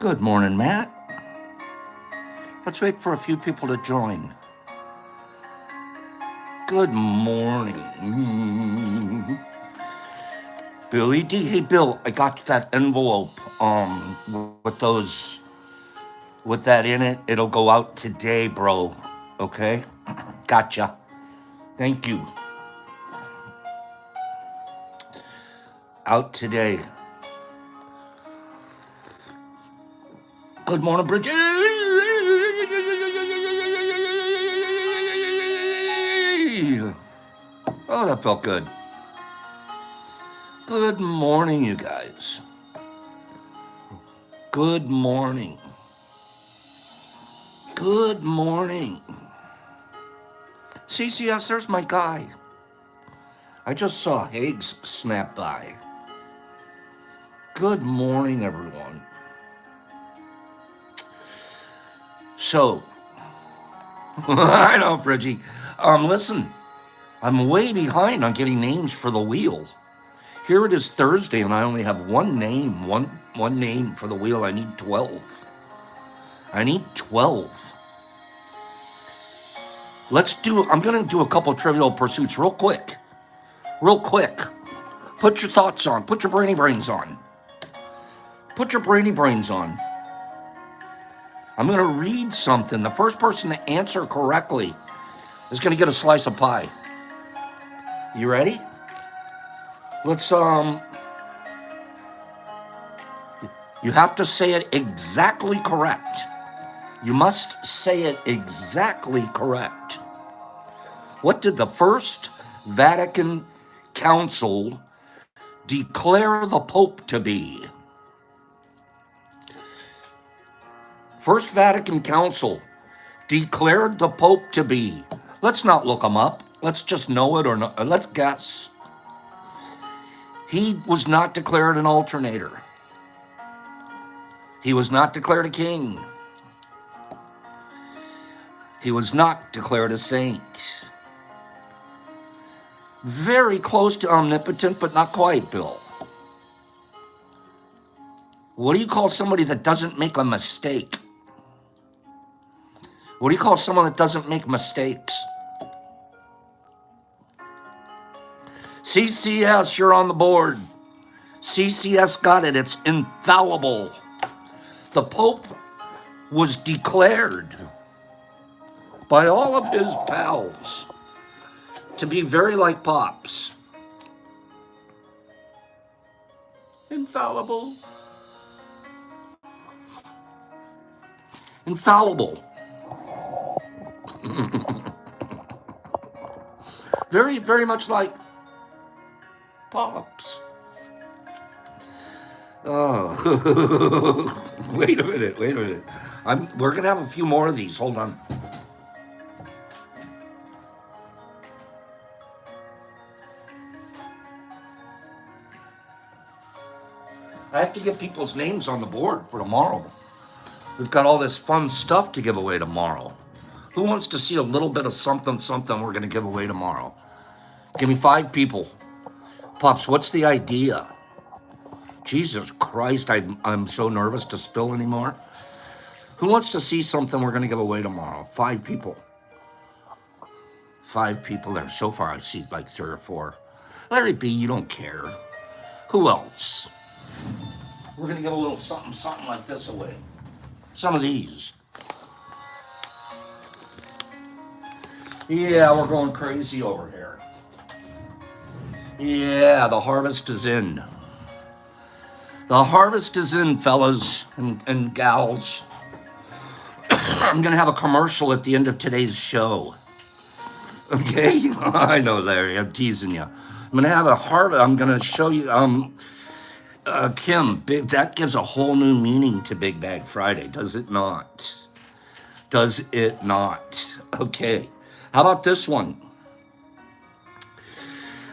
Good morning, Matt. Let's wait for a few people to join. Good morning. Billy D. Hey, Bill, I got that envelope with that in it. It'll go out today, bro. Okay? Gotcha. Thank you. Out today. Good morning, Bridget. Oh, that felt good. Good morning, you guys. Good morning. Good morning. CCS, there's my guy. I just saw Higgs snap by. Good morning, everyone. So, I know, Bridgie. Listen, I'm way behind on getting names for the wheel. Here it is Thursday, and I only have one name, one name for the wheel. I need 12. I need 12. I'm going to do a couple of Trivial Pursuits real quick. Real quick. Put your thoughts on. Put your brainy brains on. Put your brainy brains on. I'm going to read something. The first person to answer correctly is going to get a slice of pie. You ready? Let's, you have to say it exactly correct. You must say it exactly correct. What did the First Vatican Council declare the Pope to be? First Vatican Council declared the Pope to be. Let's not look him up. Let's just know it or not. Let's guess. He was not declared an alternator. He was not declared a king. He was not declared a saint. Very close to omnipotent, but not quite, Bill. What do you call somebody that doesn't make a mistake? What do you call someone that doesn't make mistakes? CCS, you're on the board. CCS got it. It's infallible. The Pope was declared by all of his pals to be very like Pops. Infallible. Infallible. Very, very much like Pops. Oh, wait a minute. We're going to have a few more of these. Hold on. I have to get people's names on the board for tomorrow. We've got all this fun stuff to give away tomorrow. Who wants to see a little bit of something we're going to give away tomorrow? Give me 5 people. Pops, what's the idea? Jesus Christ, I'm so nervous to spill anymore. Who wants to see something we're going to give away tomorrow? 5 people. 5 people there. So far, I've seen like 3 or 4. Larry B, you don't care. Who else? We're going to give a little something like this away. Some of these. Yeah, we're going crazy over here. Yeah, the harvest is in. The harvest is in, fellas and gals. I'm going to have a commercial at the end of today's show. Okay? I know, Larry, I'm teasing you. I'm going to have a harvest. I'm going to show you, Kim, that gives a whole new meaning to Big Bag Friday, does it not? Does it not? Okay. How about this one?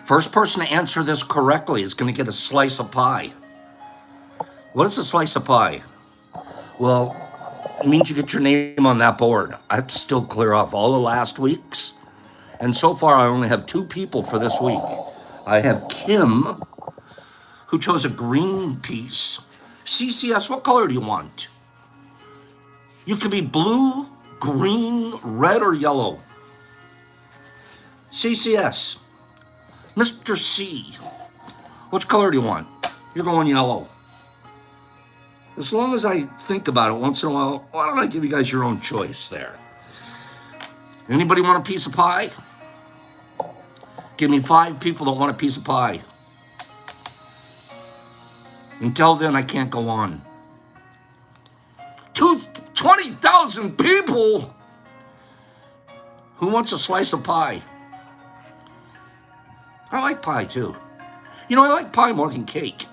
First person to answer this correctly is going to get a slice of pie. What is a slice of pie? Well, it means you get your name on that board. I have to still clear off all the last week's. And so far, I only have 2 people for this week. I have Kim, who chose a green piece. CCS, what color do you want? You could be blue, green, red, or yellow. CCS. Mr. C. Which color do you want? You're going yellow. As long as I think about it once in a while, why don't I give you guys your own choice there? Anybody want a piece of pie? Give me 5 people that want a piece of pie. Until then, I can't go on. 20,000 people? Who wants a slice of pie? I like pie too. You know, I like pie more than cake.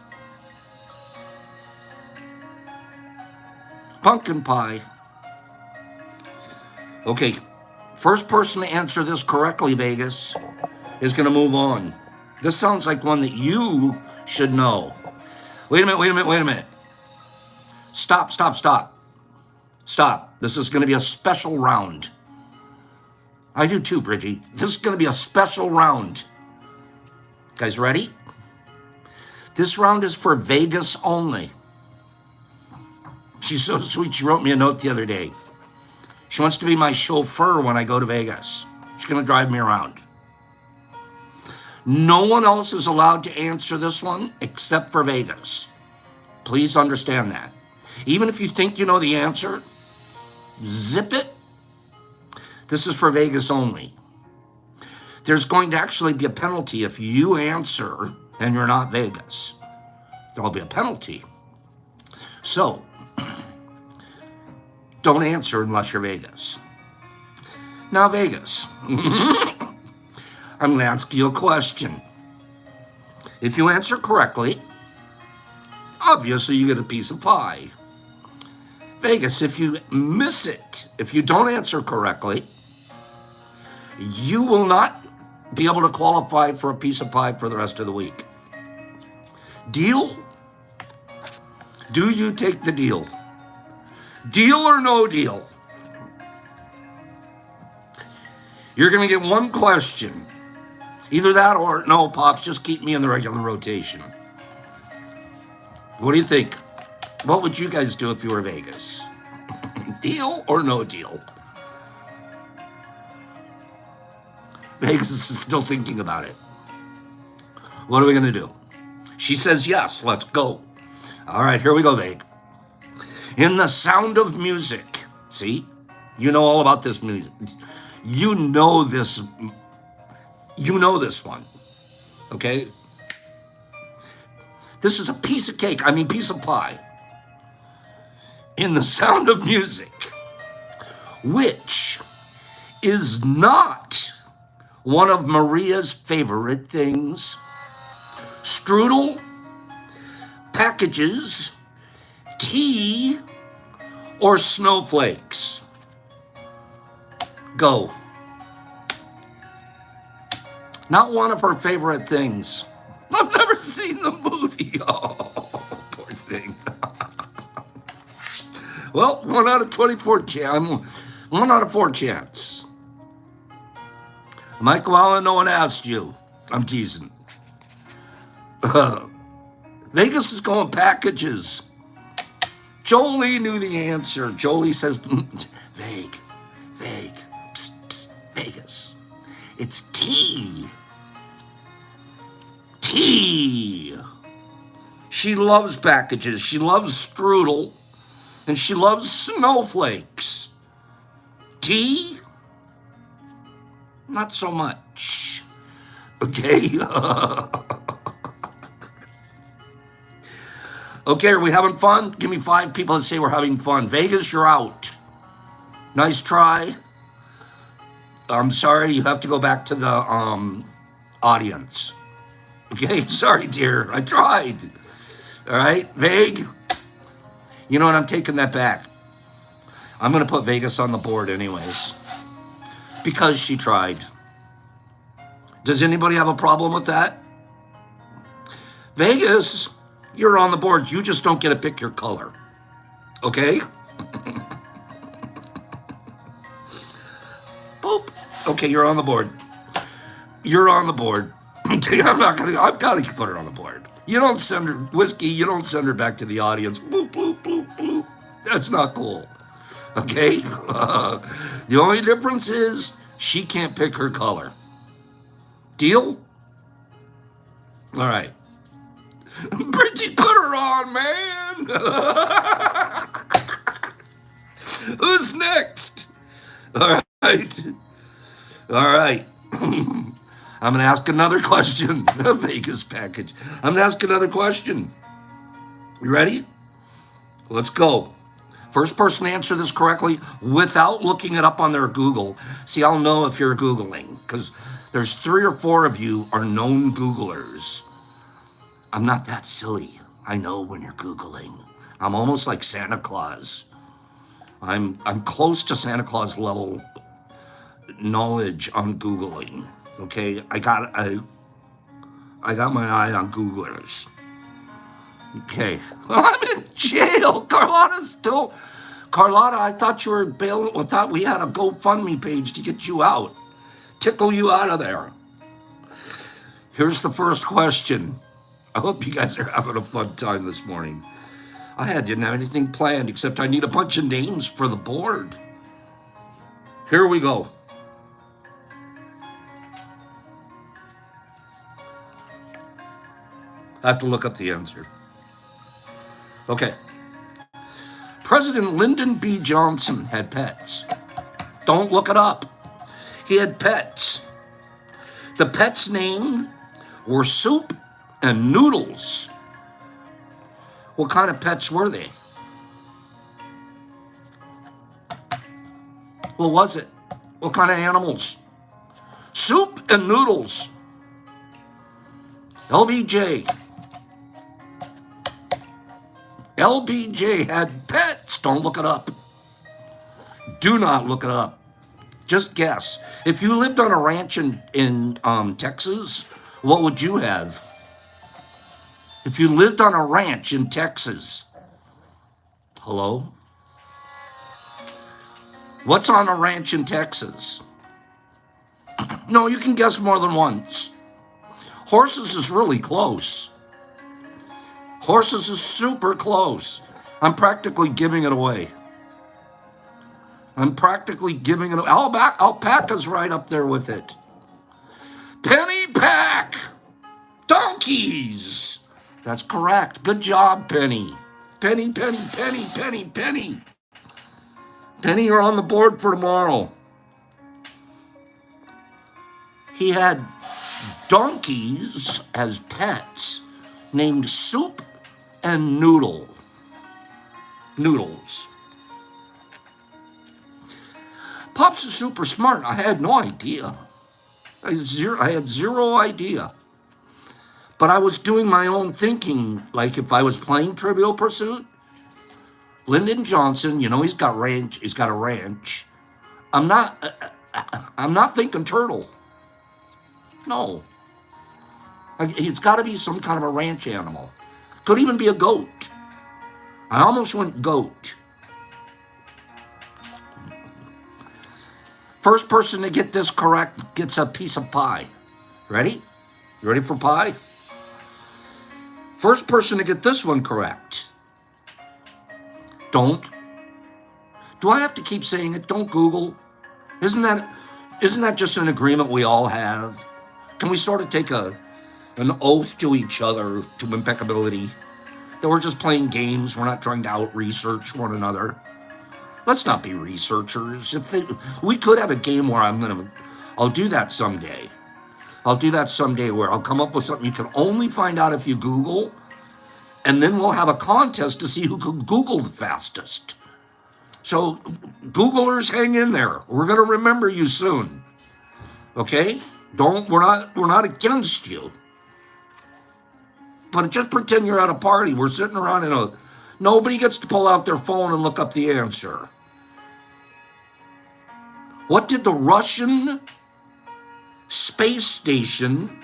Pumpkin pie. Okay, first person to answer this correctly, Vegas, is going to move on. This sounds like one that you should know. Wait a minute. Stop. This is going to be a special round. I do too, Bridgie. This is going to be a special round. Guys ready? This round is for Vegas only. She's so sweet, she wrote me a note the other day. She wants to be my chauffeur when I go to Vegas. She's going to drive me around. No one else is allowed to answer this one except for Vegas. Please understand that. Even if you think you know the answer, zip it. This is for Vegas only. There's going to actually be a penalty if you answer and you're not Vegas. There'll be a penalty. So, don't answer unless you're Vegas. Now, Vegas, I'm going to ask you a question. If you answer correctly, obviously you get a piece of pie. Vegas, if you miss it, if you don't answer correctly, you will not be able to qualify for a piece of pie for the rest of the week. Deal? Do you take the deal? Deal or no deal? You're going to get one question. Either that or, no, Pops, just keep me in the regular rotation. What do you think? What would you guys do if you were Vegas? Deal or no deal? Vegas is still thinking about it. What are we going to do? She says yes, let's go. All right, here we go, Veg. In The Sound of Music. See? You know all about this music. You know this one. Okay? This is a piece of cake. Piece of pie. In The Sound of Music. Which is not one of Maria's favorite things. Strudel, packages, tea, or snowflakes? Go. Not one of her favorite things. I've never seen the movie. Oh, poor thing. Well, 1 out of 24 chance. 1 out of 4 chance. Michael Allen, no one asked you. I'm teasing. Vegas is going packages. Jolie knew the answer. Jolie says, Vague, psst, psst, Vegas. It's tea. Tea. She loves packages. She loves strudel. And she loves snowflakes. Tea? Not so much. Okay? Okay, are we having fun? Give me 5 people that say we're having fun. Vegas, you're out. Nice try. I'm sorry, you have to go back to the audience. Okay, sorry, dear. I tried. All right, Vague. You know what? I'm taking that back. I'm going to put Vegas on the board anyways. Because she tried. Does anybody have a problem with that? Vegas, you're on the board. You just don't get to pick your color. Okay? Boop. Okay, you're on the board. You're on the board. Okay, I've got to put her on the board. You don't send her, Whiskey, you don't send her back to the audience. Bloop, bloop, bloop, bloop. That's not cool. Okay? The only difference is she can't pick her color. Deal? All right. Bridget, put her on, man. Who's next? All right. All right. I'm going to ask another question. Vegas package. I'm going to ask another question. You ready? Let's go. First person to answer this correctly without looking it up on their Google. See, I'll know if you're Googling because there's 3 or 4 of you are known Googlers. I'm not that silly. I know when you're Googling. I'm almost like Santa Claus. I'm close to Santa Claus level knowledge on Googling. Okay, I got my eye on Googlers. Okay, I'm in jail. Carlotta, I thought you were bailing. I thought we had a GoFundMe page to get you out, tickle you out of there. Here's the first question. I hope you guys are having a fun time this morning. Didn't have anything planned except I need a bunch of names for the board. Here we go. I have to look up the answer. Okay. President Lyndon B. Johnson had pets. Don't look it up. He had pets. The pets' names were Soup and Noodles. What kind of pets were they? What was it? What kind of animals? Soup and Noodles. LBJ had pets. Don't look it up. Do not look it up. Just guess. If you lived on a ranch in Texas, what would you have? If you lived on a ranch in Texas, hello? What's on a ranch in Texas? No, you can guess more than once. Horses is really close. Horses is super close. I'm practically giving it away. Alpaca's right up there with it. Penny pack. Donkeys. That's correct. Good job, Penny. Penny. Penny, you're on the board for tomorrow. He had donkeys as pets named Soup and Noodles. Pops is super smart. I had no idea. I had zero idea. But I was doing my own thinking. Like if I was playing Trivial Pursuit, Lyndon Johnson, he's got a ranch. I'm not thinking turtle. No. He's got to be some kind of a ranch animal. Could even be a goat. I almost went goat. First person to get this correct gets a piece of pie. Ready? You ready for pie? First person to get this one correct. Do I have to keep saying it? Don't Google. Isn't that just an agreement we all have? Can we sort of take an oath to each other to impeccability? That we're just playing games. We're not trying to out-research one another. Let's not be researchers. We could have a game where I'll do that someday. Where I'll come up with something you can only find out if you Google, and then we'll have a contest to see who can Google the fastest. So, Googlers, hang in there. We're going to remember you soon. Okay? We're not against you. But just pretend you're at a party. We're sitting around nobody gets to pull out their phone and look up the answer. What did the Russian space station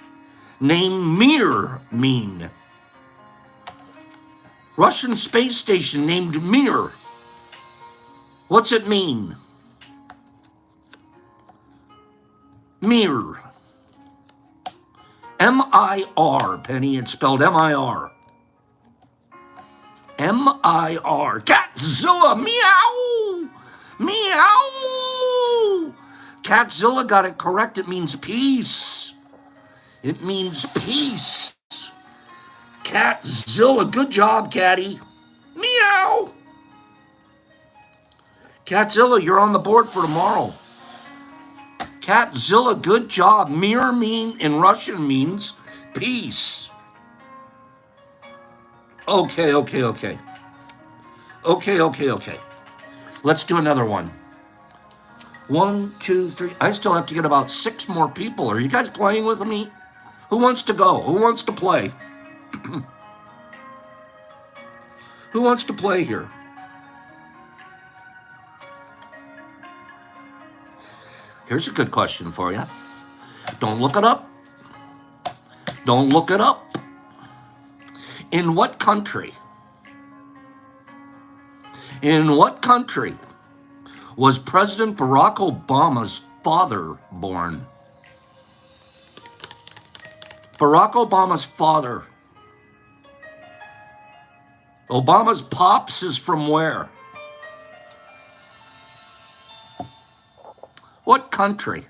named Mir mean? Russian space station named Mir. What's it mean? Mir. M-I-R, Penny. It's spelled M-I-R. M-I-R. Catzilla, meow. Meow! Catzilla got it correct. It means peace. It means peace. Catzilla, good job, Catty. Meow! Catzilla, you're on the board for tomorrow. Catzilla, good job. Mir in Russian means peace. Okay. Okay. Let's do another one. 1, 2, 3. I still have to get about 6 more people. Are you guys playing with me? Who wants to go? Who wants to play? Who wants to play here? Here's a good question for you. Don't look it up. Don't look it up. In what country was President Barack Obama's father born? Barack Obama's father. Obama's pops is from where? What country?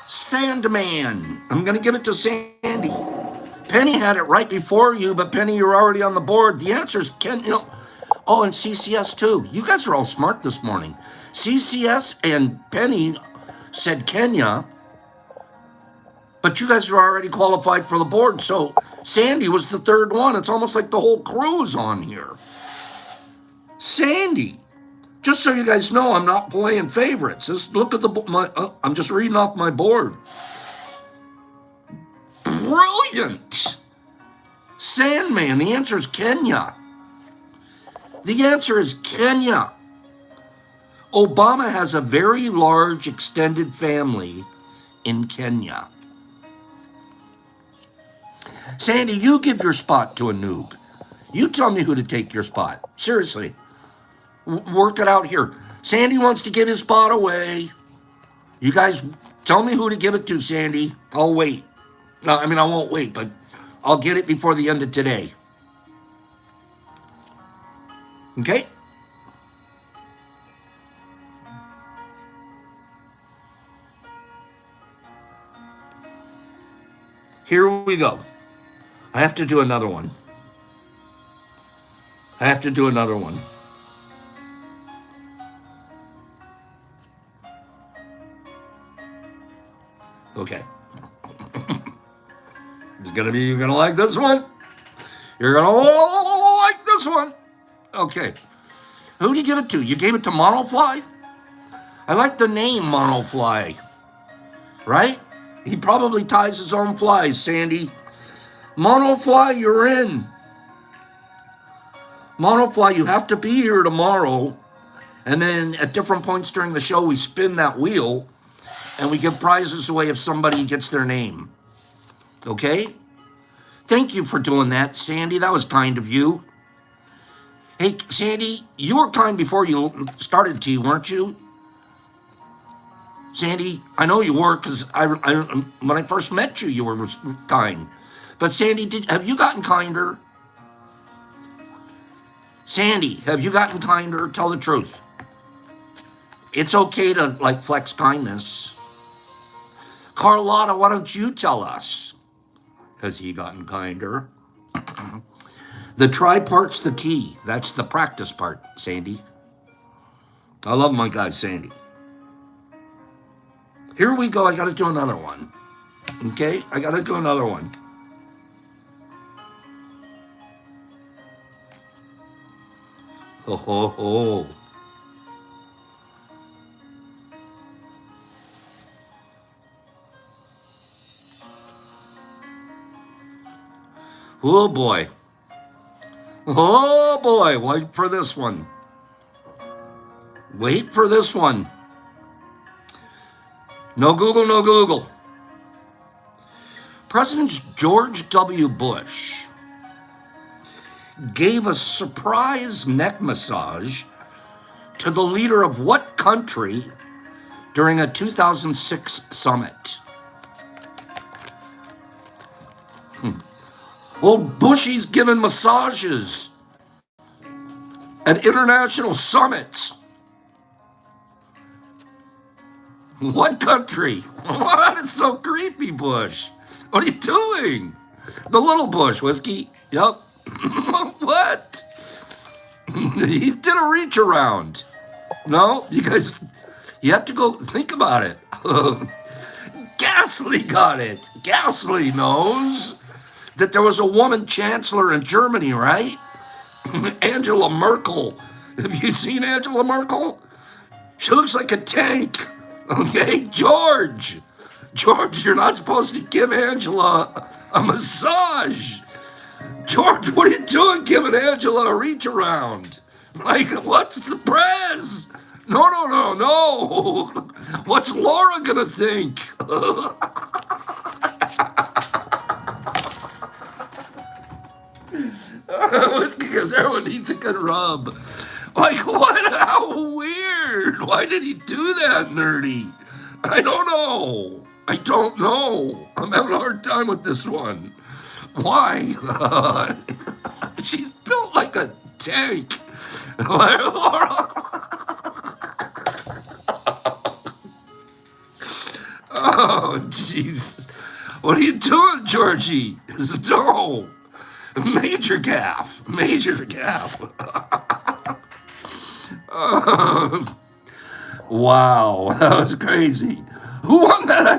Sandman. I'm going to give it to Sandy. Penny had it right before you, but Penny, you're already on the board. The answer is Kenya. Oh, and CCS too. You guys are all smart this morning. CCS and Penny said Kenya, but you guys are already qualified for the board. So Sandy was the third one. It's almost like the whole crew is on here. Sandy. Just so you guys know, I'm not playing favorites. Just look at I'm just reading off my board. Brilliant. Sandman, the answer is Kenya. The answer is Kenya. Obama has a very large extended family in Kenya. Sandy, you give your spot to a noob. You tell me who to take your spot. Seriously. Work it out here. Sandy wants to give his spot away. You guys tell me who to give it to, Sandy. I'll wait. No, I won't wait, but I'll get it before the end of today. Okay? Here we go. I have to do another one. Okay. You're gonna like this one. You're gonna like this one. Okay. Who do you give it to? You gave it to Monofly? I like the name Monofly. Right? He probably ties his own flies, Sandy. Monofly, you're in. Monofly, you have to be here tomorrow. And then at different points during the show, we spin that wheel and we give prizes away if somebody gets their name. Okay? Thank you for doing that, Sandy. That was kind of you. Hey, Sandy, you were kind before you started tea, weren't you? Sandy, I know you were because when I first met you, you were kind. But Sandy, have you gotten kinder? Sandy, have you gotten kinder? Tell the truth. It's okay to flex kindness. Carlotta, why don't you tell us? Has he gotten kinder? The try part's the key. That's the practice part, Sandy. I love my guy, Sandy. Here we go. I got to do another one. Okay? I got to do another one. Ho, ho, ho. Oh, boy. Oh, boy. Wait for this one. Wait for this one. No Google, no Google. President George W. Bush gave a surprise neck massage to the leader of what country during a 2006 summit? Well, Bushy's giving massages at international summits. What country? That is so creepy, Bush. What are you doing? The little Bush whiskey. Yep. What? He did a reach around. No, you guys, you have to go think about it. Ghastly got it. Ghastly knows that there was a woman chancellor in Germany, right? Angela Merkel. Have you seen Angela Merkel? She looks like a tank. Okay, George. George, you're not supposed to give Angela a massage. George, what are you doing giving Angela a reach around? Like, what's the press? No. What's Laura gonna think? Because everyone needs a good rub. Like, what? How weird. Why did he do that, nerdy? I don't know. I'm having a hard time with this one. Why? She's built like a tank. Oh, jeez. What are you doing, Georgie? No. Major gaff. Wow, that was crazy. Who won that? I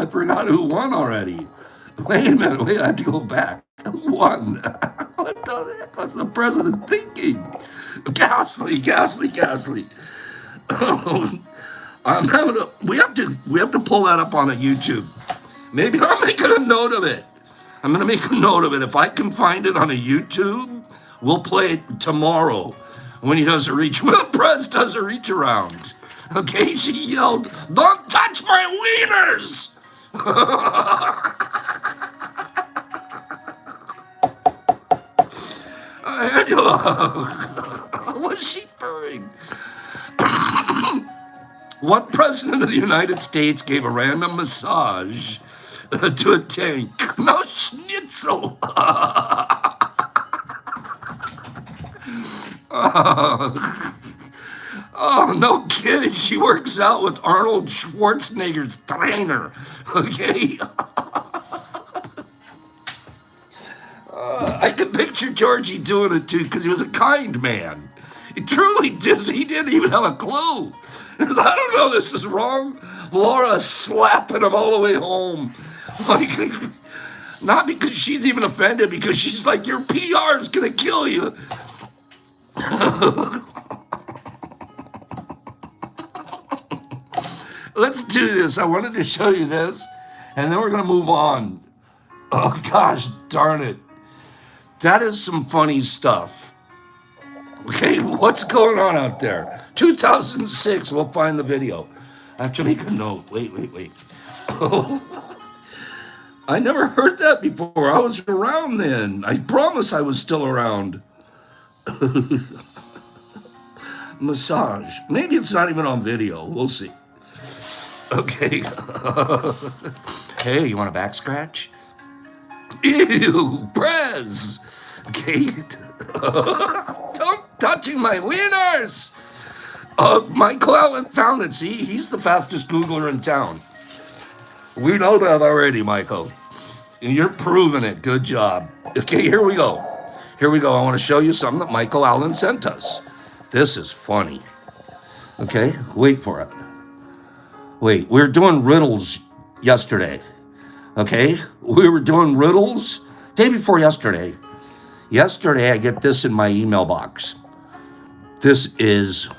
forgot who won already. Wait a minute. I have to go back. Who won? What the heck was the president thinking? Ghastly. We have to pull that up on a YouTube. Maybe I'm making a note of it. I'm going to make a note of it. If I can find it on a YouTube, we'll play it tomorrow when he does a reach. When the press does a reach around. Okay, she yelled, "Don't touch my wieners!" Angela, what's she purring? What president of the United States gave a random massage to a tank? No schnitzel. Oh, no kidding. She works out with Arnold Schwarzenegger's trainer. Okay? I can picture Georgie doing it too because he was a kind man. He truly did. He didn't even have a clue. He goes, I don't know, this is wrong. Laura slapping him all the way home. Like, not because she's even offended, because she's like, your PR is going to kill you. Let's do this. I wanted to show you this, and then we're going to move on. Oh, gosh darn it. That is some funny stuff. Okay, what's going on out there? 2006, we'll find the video. I have to make a note. Wait. I never heard that before. I was around then. I promise I was still around. Massage. Maybe it's not even on video. We'll see. Okay. Hey, you want a back scratch? Ew, Prez. Okay. Don't touching my wieners. Michael Allen found it. See, he's the fastest Googler in town. We know that already, Michael. And you're proving it. Good job. Okay, here we go. I want to show you something that Michael Allen sent us. This is funny. Okay, wait for it. Wait, we were doing riddles yesterday. Okay, we were doing riddles day before yesterday. Yesterday, I get this in my email box. This is,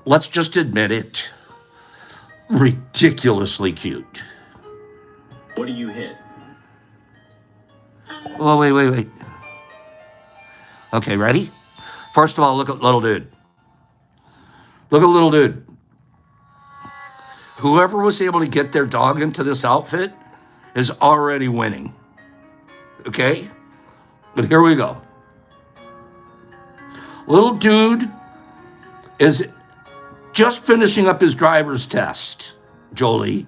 let's just admit it, ridiculously cute. What do you hit? Oh, wait. Okay, ready? First of all, look at little dude. Whoever was able to get their dog into this outfit is already winning. Okay? But here we go. Little dude is just finishing up his driver's test, Jolie.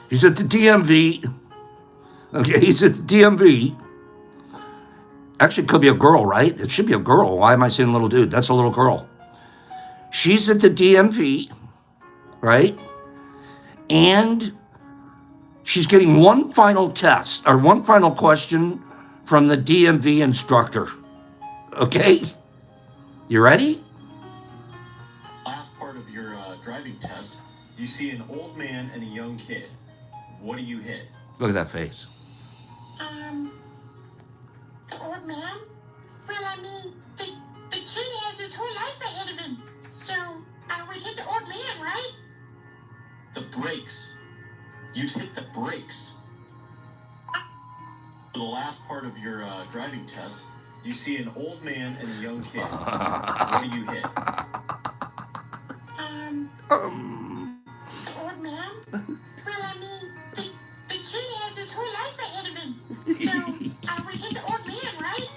He's at the DMV. Okay, he's at the DMV. Actually, it could be a girl, right? It should be a girl. Why am I saying little dude? That's a little girl. She's at the DMV, right? And she's getting one final test or one final question from the DMV instructor. Okay? You ready? Last part of your driving test, you see an old man and a young kid. What do you hit? Look at that face. The old man? Well, I mean, the kid has his whole life ahead of him. So, I would hit the old man, right? The brakes. You'd hit the brakes. For the last part of your driving test, you see an old man and a young kid. What do you hit? The old man? Well, I mean, the kid has his whole life ahead of him. So, I would hit the old man, right?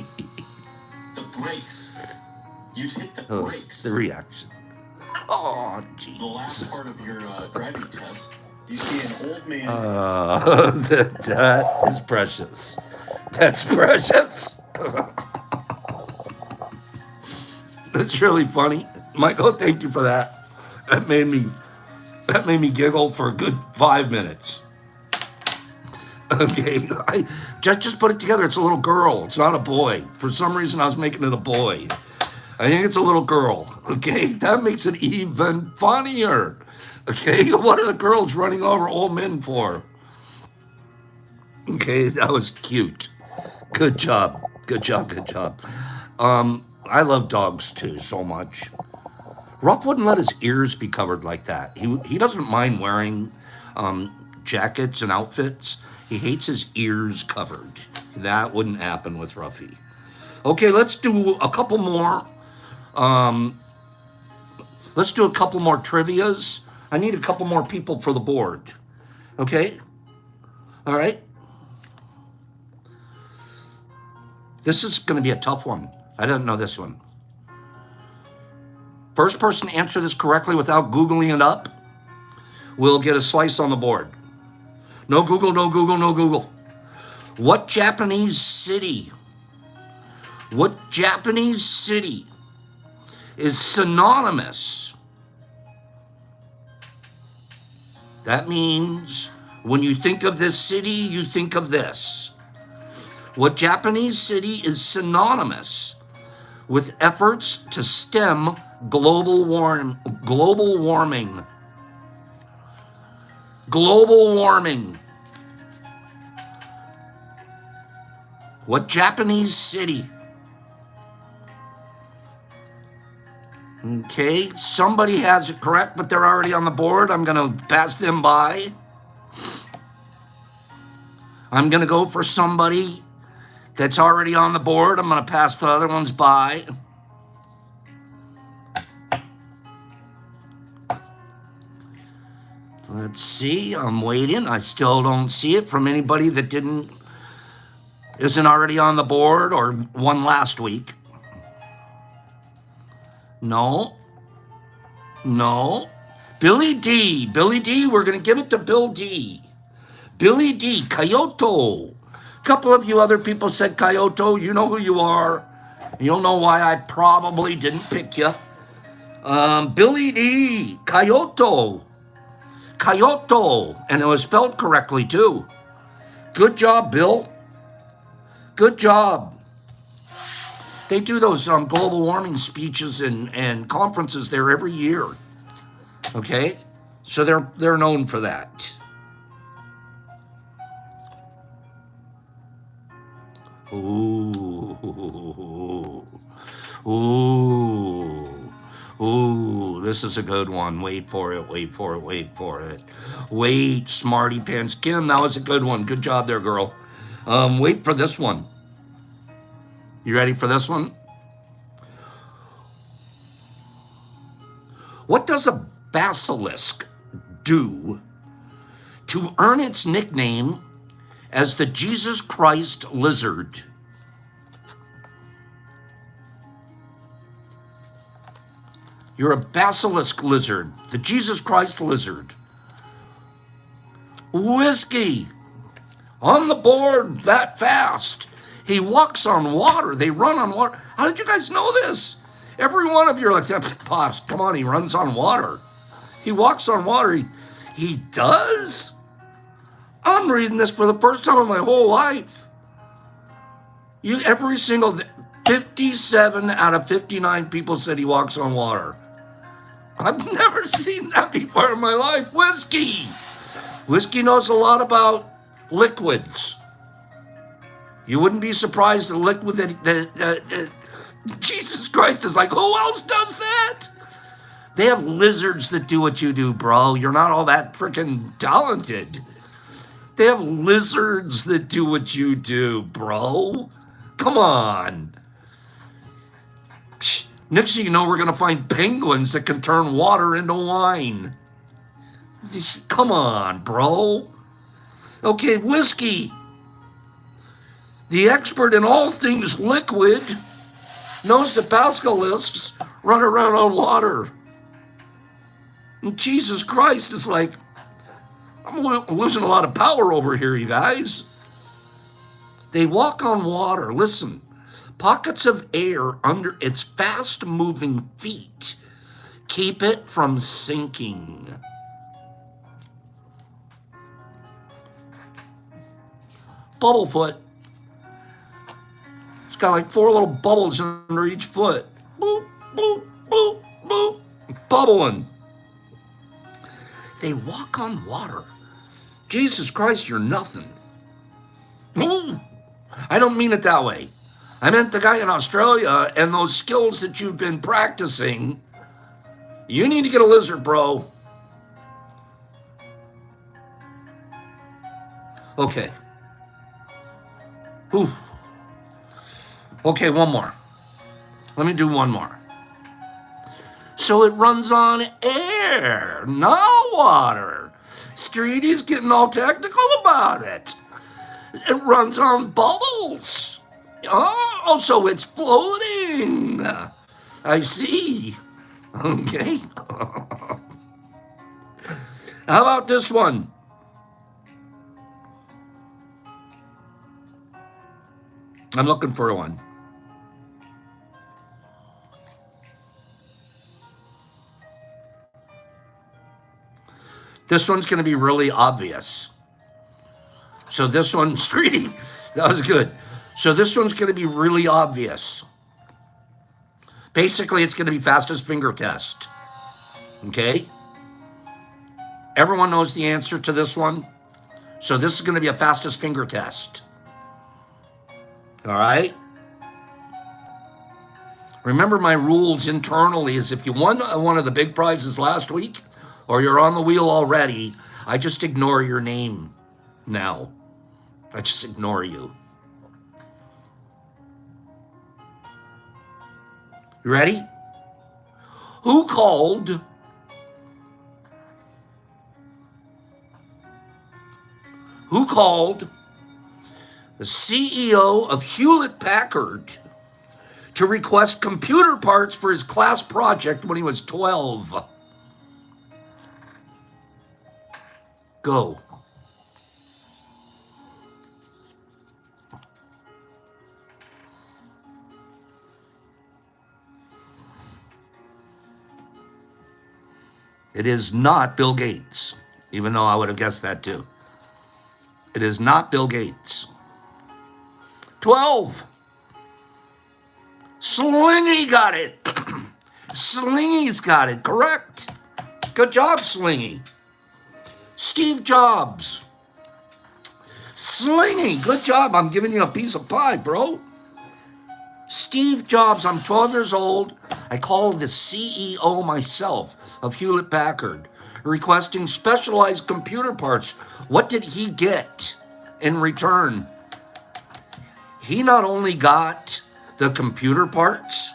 The brakes. You'd hit the Oh, brakes. the reaction. Oh, The last jeez. part of your driving test, you see an old man. That is precious. That's precious. That's really funny. Michael, thank you for that. That made me giggle for a good 5 minutes. Okay, I just put it together. It's a little girl. It's not a boy. For some reason, I was making it a boy. I think it's a little girl. Okay, that makes it even funnier. Okay, what are the girls running over old men for? Okay, that was cute. Good job. Good job. Good job. I love dogs too so much. Ruff wouldn't let his ears be covered like that. He doesn't mind wearing jackets and outfits. He hates his ears covered. That wouldn't happen with Ruffy. Okay, let's do a couple more. Let's do a couple more trivias. I need a couple more people for the board. Okay? All right? This is going to be a tough one. I didn't know this one. First person to answer this correctly without Googling it up will get a slice on the board. No Google, no Google, no Google. What Japanese city is synonymous? That means when you think of this city, you think of this. What Japanese city is synonymous with efforts to stem global warming? Global warming. What Japanese city? Okay, somebody has it correct, but they're already on the board. I'm going to pass them by. I'm going to go for somebody that's already on the board. I'm going to pass the other ones by. Let's see. I'm waiting. I still don't see it from anybody that isn't already on the board or won last week. No. Billy D. We're going to give it to Bill D. Billy D. Kyoto. A couple of you other people said Kyoto. You know who you are. You'll know why I probably didn't pick you. Billy D. Kyoto. And it was spelled correctly, too. Good job, Bill. Good job. They do those global warming speeches and conferences there every year. Okay? So they're known for that. Ooh, this is a good one. Wait for it. Wait, smarty pants. Kim, that was a good one. Good job there, girl. Wait for this one. You ready for this one? What does a basilisk do to earn its nickname as the Jesus Christ lizard? You're a basilisk lizard, the Jesus Christ lizard. Whiskey, on the board that fast. He walks on water. They run on water. How did you guys know this? Every one of you are like, Pops, come on, he runs on water. He walks on water. He does? I'm reading this for the first time in my whole life. Every single 57 out of 59 people said he walks on water. I've never seen that before in my life. Whiskey. Whiskey knows a lot about liquids. You wouldn't be surprised the liquid that Jesus Christ is like, who else does that? They have lizards that do what you do, bro. You're not all that freaking talented. They have lizards that do what you do, bro. Come on. Next thing you know, we're going to find penguins that can turn water into wine. Come on, bro. Okay, whiskey. The expert in all things liquid knows that basilisks run around on water. And Jesus Christ is like, I'm losing a lot of power over here, you guys. They walk on water. Listen, pockets of air under its fast-moving feet keep it from sinking. Bubblefoot. It's got like 4 little bubbles under each foot. Boop, boop, boop, boop. Bubbling. They walk on water. Jesus Christ, you're nothing. Ooh. I don't mean it that way. I meant the guy in Australia and those skills that you've been practicing. You need to get a lizard, bro. Okay. Whew. Okay, one more. Let me do one more. So it runs on air, not water. Streety's getting all technical about it. It runs on bubbles. Oh, so it's floating. I see. Okay. How about this one? I'm looking for one. This one's going to be really obvious. So this one, Streety, that was good. So this one's going to be really obvious. Basically, it's going to be fastest finger test. Okay? Everyone knows the answer to this one. So this is going to be a fastest finger test. All right? Remember my rules internally is if you won one of the big prizes last week or you're on the wheel already, I just ignore your name now. I just ignore you. You ready? Who called the CEO of Hewlett-Packard to request computer parts for his class project when he was 12? Go. It is not Bill Gates, even though I would have guessed that too. It is not Bill Gates. 12. Slingy got it. Slingy's got it, correct. Good job, Slingy. Steve Jobs. Slingy, good job. I'm giving you a piece of pie, bro. Steve Jobs, I'm 12 years old. I call the CEO myself of Hewlett-Packard, requesting specialized computer parts. What did he get in return? He not only got the computer parts,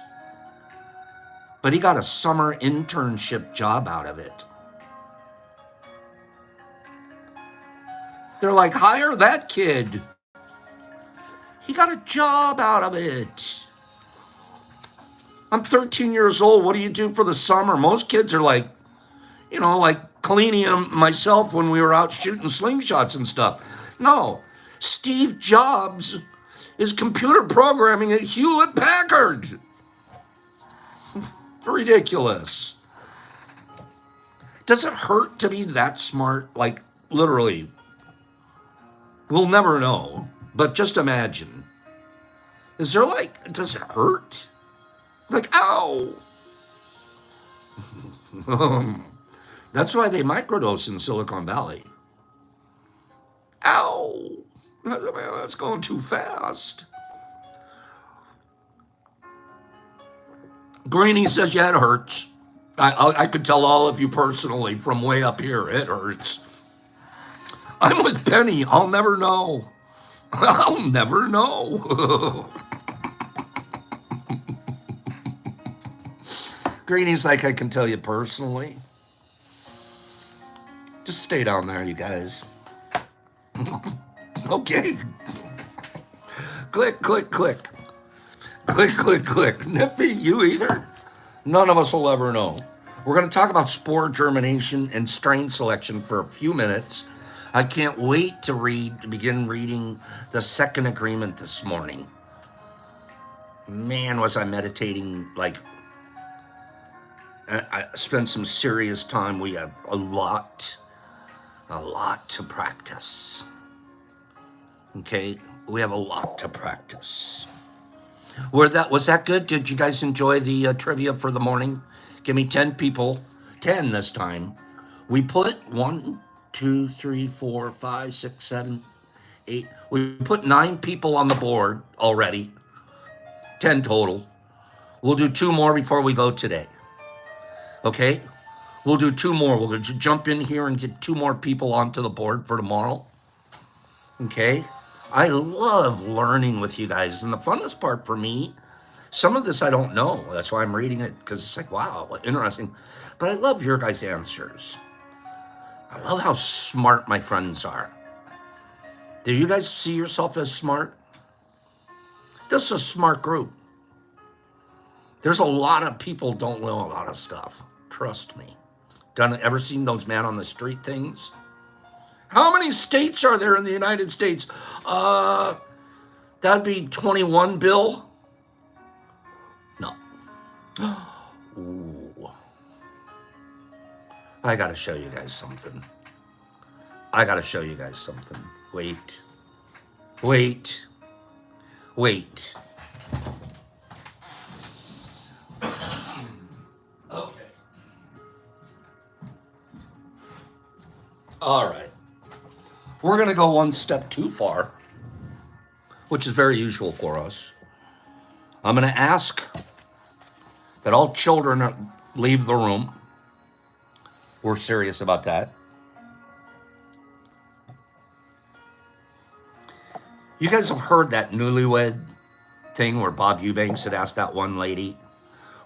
but he got a summer internship job out of it. They're like, hire that kid. He got a job out of it. I'm 13 years old. What do you do for the summer? Most kids are like, you know, like Kalini and myself when we were out shooting slingshots and stuff. No, Steve Jobs is computer programming at Hewlett Packard. It's ridiculous. Does it hurt to be that smart? Like, literally. We'll never know. But just imagine. Is there like, does it hurt? Like, ow. That's why they microdose in Silicon Valley. Ow. Man, that's going too fast. Greenie says, yeah, it hurts. I could tell all of you personally from way up here, it hurts. I'm with Penny. I'll never know. I'll never know. Greenie's like, I can tell you personally. Just stay down there, you guys. Okay. Click, click, click. Click, click, click. Nippy, you either? None of us will ever know. We're going to talk about spore germination and strain selection for a few minutes. I can't wait to begin reading the second agreement this morning. Man, was I meditating. Like, I spent some serious time. We have a lot to practice. Okay, we have a lot to practice. Was that good? Did you guys enjoy the trivia for the morning? Give me 10 people, 10 this time. We put 1, 2, 3, 4, 5, 6, 7, 8. We put 9 people on the board already. 10 total. We'll do 2 more before we go today. Okay? We'll do 2 more. We'll jump in here and get 2 more people onto the board for tomorrow. Okay? I love learning with you guys. And the funnest part for me, some of this I don't know. That's why I'm reading it, because it's like, wow, what interesting. But I love your guys' answers. I love how smart my friends are. Do you guys see yourself as smart? This is a smart group. There's a lot of people don't know a lot of stuff. Trust me. Ever seen those man on the street things? How many states are there in the United States? That'd be 21, Bill. No. Ooh. I gotta show you guys something. Wait. Okay. All right. We're going to go one step too far, which is very usual for us. I'm going to ask that all children leave the room. We're serious about that. You guys have heard that newlywed thing where Bob Eubanks had asked that one lady,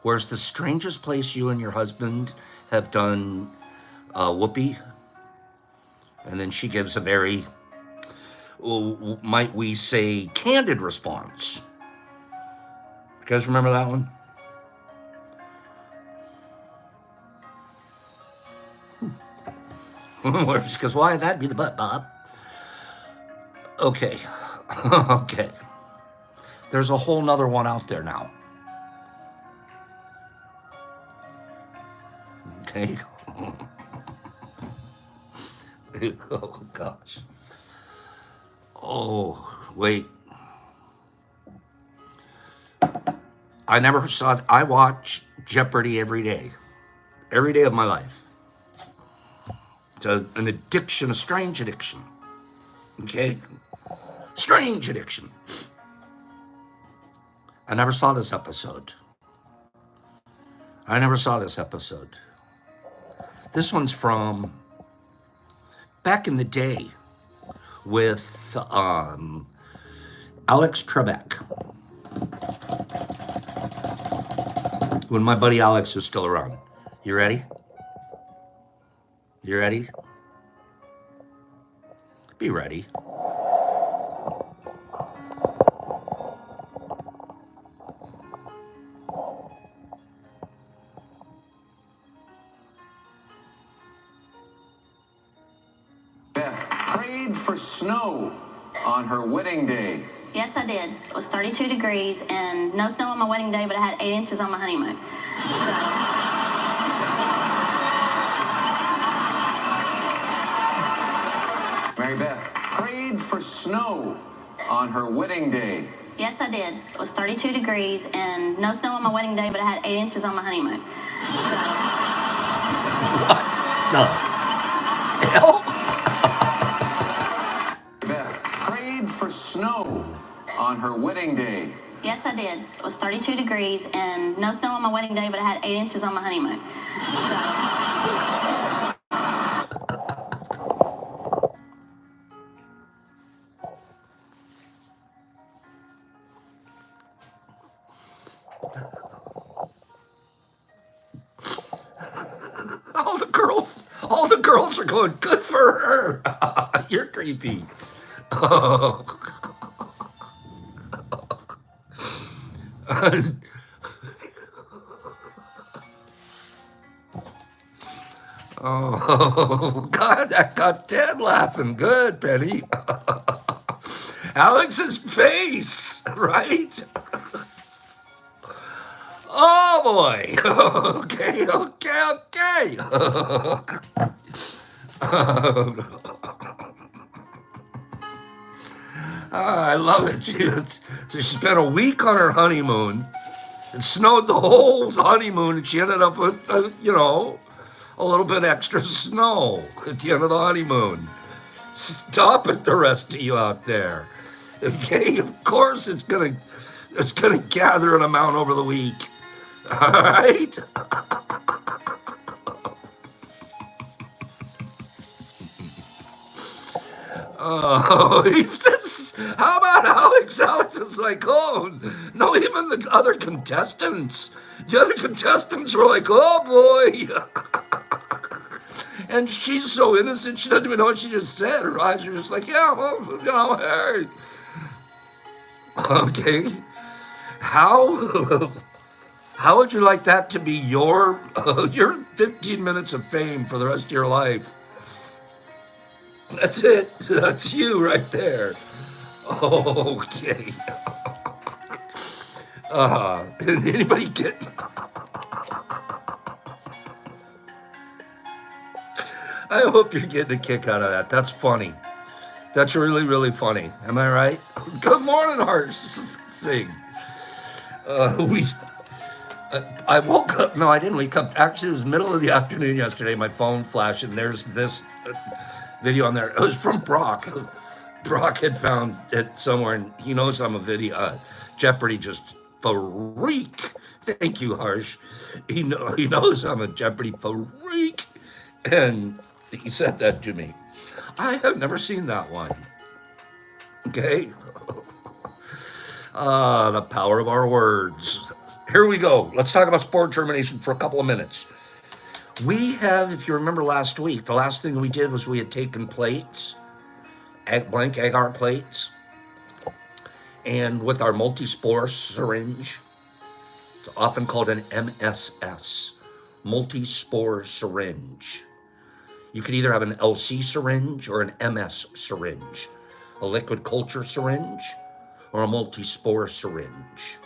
where's the strangest place you and your husband have done whoopee? And then she gives a very, might we say, candid response. You guys remember that one? Because why? That'd be the butt, Bob. Okay. Okay. There's a whole nother one out there now. Okay. Oh, gosh. Oh, wait. I never saw it. I watch Jeopardy every day of my life. It's an addiction, a strange addiction. Okay? Strange addiction. I never saw this episode. This one's from back in the day with Alex Trebek. When my buddy Alex was still around. You ready? You ready? Be ready. Beth prayed for snow on her wedding day. Yes, I did. It was 32 degrees and no snow on my wedding day, but I had 8 inches on my honeymoon. Mary Beth prayed for snow on her wedding day. Yes, I did. It was 32 degrees and no snow on my wedding day, but I had 8 inches on my honeymoon. The hell? Beth prayed for snow on her wedding day. Yes, I did. It was 32 degrees and no snow on my wedding day, but I had 8 inches on my honeymoon. All the girls are going, good for her. You're creepy. Oh, God, that got Ted laughing. Good, Penny. Alex's face, right? Oh, boy. Okay. I love it. So she spent a week on her honeymoon. It snowed the whole honeymoon, and she ended up with, a little bit extra snow at the end of the honeymoon. Stop it, the rest of you out there. Okay, of course it's gonna gather an amount over the week. All right. Oh, he says, how about Alex? Alex is like, oh, no, even the other contestants. The other contestants were like, oh, boy. And she's so innocent, she doesn't even know what she just said. Her eyes are just like, yeah, well, hey. Okay. How would you like that to be your 15 minutes of fame for the rest of your life? That's it. That's you right there. Okay. Anybody get? I hope you're getting a kick out of that. That's funny. That's really, really funny. Am I right? Good morning, Harsh. Sing. I woke up. No, I didn't wake up. Actually, it was middle of the afternoon yesterday. My phone flashed, and there's this video on there. It was from Brock. Brock had found it somewhere, and he knows I'm a Jeopardy just freak. Thank you, Harsh. He knows I'm a Jeopardy freak, and he said that to me. I have never seen that one. Okay. The power of our words. Here we go. Let's talk about spore germination for a couple of minutes. We have, if you remember last week, the last thing we did was we had taken plates, blank agar plates, and with our multi-spore syringe, it's often called an MSS, multi-spore syringe. You could either have an LC syringe or an MS syringe, a liquid culture syringe or a multi-spore syringe.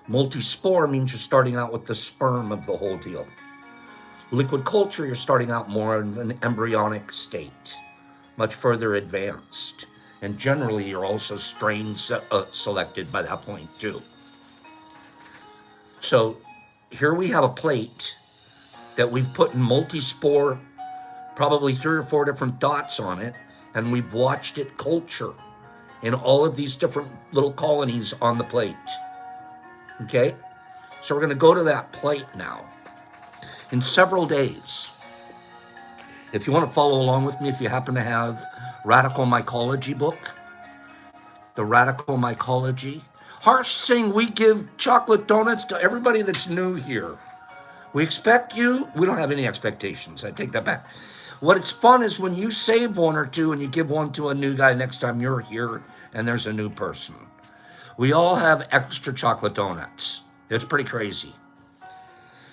Multi-spore means you're starting out with the sperm of the whole deal. Liquid culture, you're starting out more in an embryonic state, much further advanced. And generally, you're also strain selected by that point, too. So here we have a plate that we've put in multi-spore, probably 3 or 4 different dots on it, and we've watched it culture in all of these different little colonies on the plate. Okay? So we're going to go to that plate now. In several days, if you want to follow along with me, if you happen to have Radical Mycology book, the Radical Mycology. Harsh Singh, we give chocolate donuts to everybody that's new here. We expect you, we don't have any expectations. I take that back. What it's fun is when you save 1 or 2 and you give 1 to a new guy next time you're here and there's a new person. We all have extra chocolate donuts. It's pretty crazy.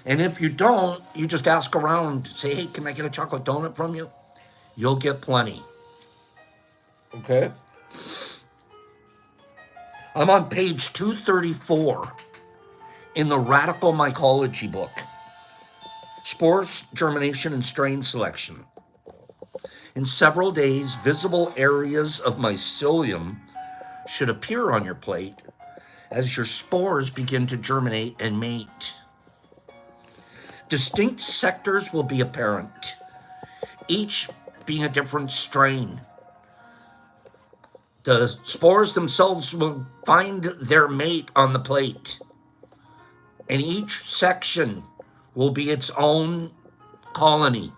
And if you don't, you just ask around, say, hey, can I get a chocolate donut from you? You'll get plenty. Okay? I'm on page 234 in the Radical Mycology book. Spores, germination, and strain selection. In several days, visible areas of mycelium should appear on your plate as your spores begin to germinate and mate. Distinct sectors will be apparent, each being a different strain. The spores themselves will find their mate on the plate, and each section will be its own colony.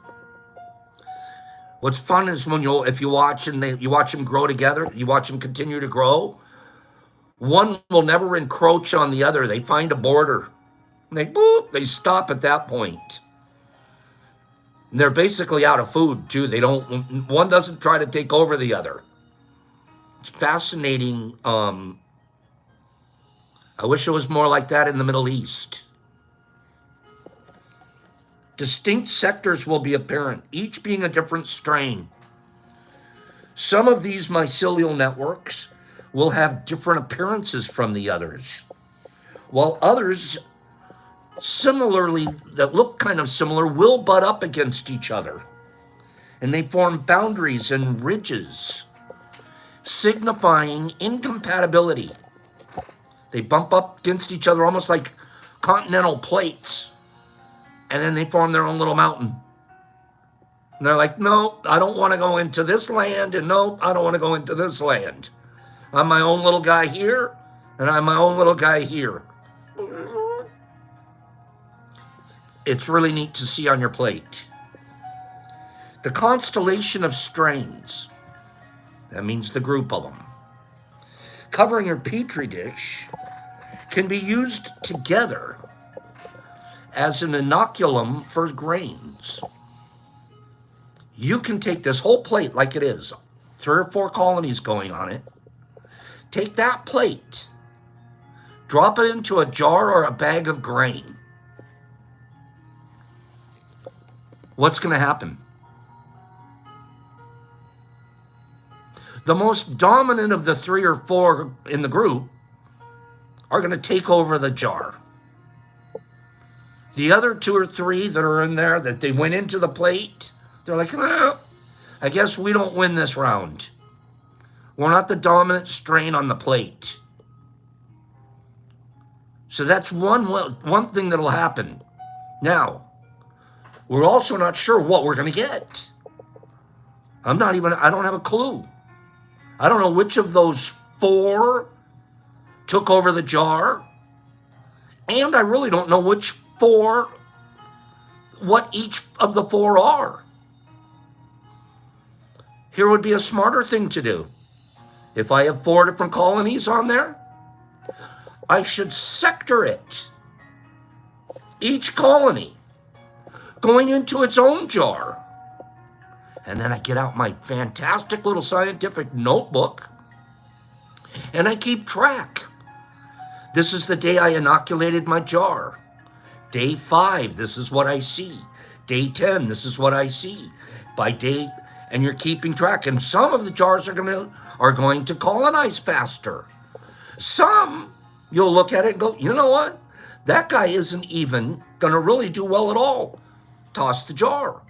What's fun is when if you watch you watch them grow together, you watch them continue to grow. One will never encroach on the other. They find a border. They stop at that point. And they're basically out of food too. One doesn't try to take over the other. It's fascinating. I wish it was more like that in the Middle East. Distinct sectors will be apparent, each being a different strain. Some of these mycelial networks will have different appearances from the others, while others similarly, that look kind of similar, will butt up against each other. And they form boundaries and ridges, signifying incompatibility. They bump up against each other almost like continental plates. And then they form their own little mountain. And they're like, no, I don't want to go into this land, and no, I don't want to go into this land. I'm my own little guy here, and I'm my own little guy here. It's really neat to see on your plate. The constellation of strains, that means the group of them, covering your petri dish can be used together as an inoculum for grains. You can take this whole plate like it is, 3 or 4 colonies going on it. Take that plate, drop it into a jar or a bag of grain. What's going to happen? The most dominant of the 3 or 4 in the group are going to take over the jar. The other 2 or 3 that are in there that they went into the plate, they're like, I guess we don't win this round. We're not the dominant strain on the plate. So that's one thing that'll happen. Now, we're also not sure what we're going to get. I don't have a clue. I don't know which of those 4 took over the jar. And I really don't know what each of the 4 are. Here would be a smarter thing to do. If I have 4 different colonies on there, I should sector it. Each colony going into its own jar. And then I get out my fantastic little scientific notebook and I keep track. This is the day I inoculated my jar. Day 5, this is what I see. Day 10, this is what I see. By day, and you're keeping track. And some of the jars are going to colonize faster. Some, you'll look at it and go, you know what? That guy isn't even going to really do well at all. Toss the jar.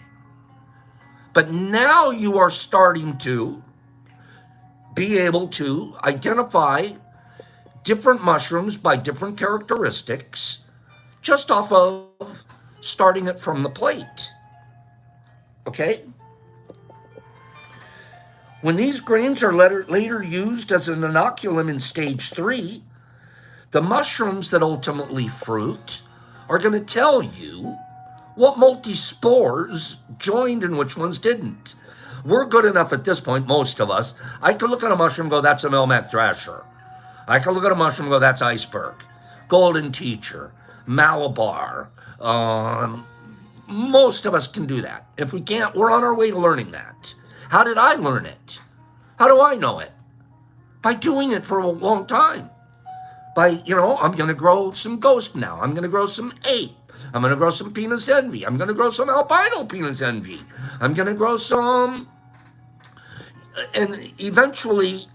But now you are starting to be able to identify different mushrooms by different characteristics just off of starting it from the plate. Okay? When these grains are later used as an inoculum in stage 3, the mushrooms that ultimately fruit are going to tell you what multi-spores joined and which ones didn't. We're good enough at this point, most of us. I could look at a mushroom and go, that's a Melmac thrasher. I could look at a mushroom and go, that's iceberg, golden teacher, Malabar. Most of us can do that. If we can't, we're on our way to learning that. How did I learn it? How do I know it? By doing it for a long time. I'm going to grow some ghost now. I'm going to grow some ape. I'm going to grow some Penis envy. I'm going to grow some albino Penis envy. I'm going to grow some... And eventually,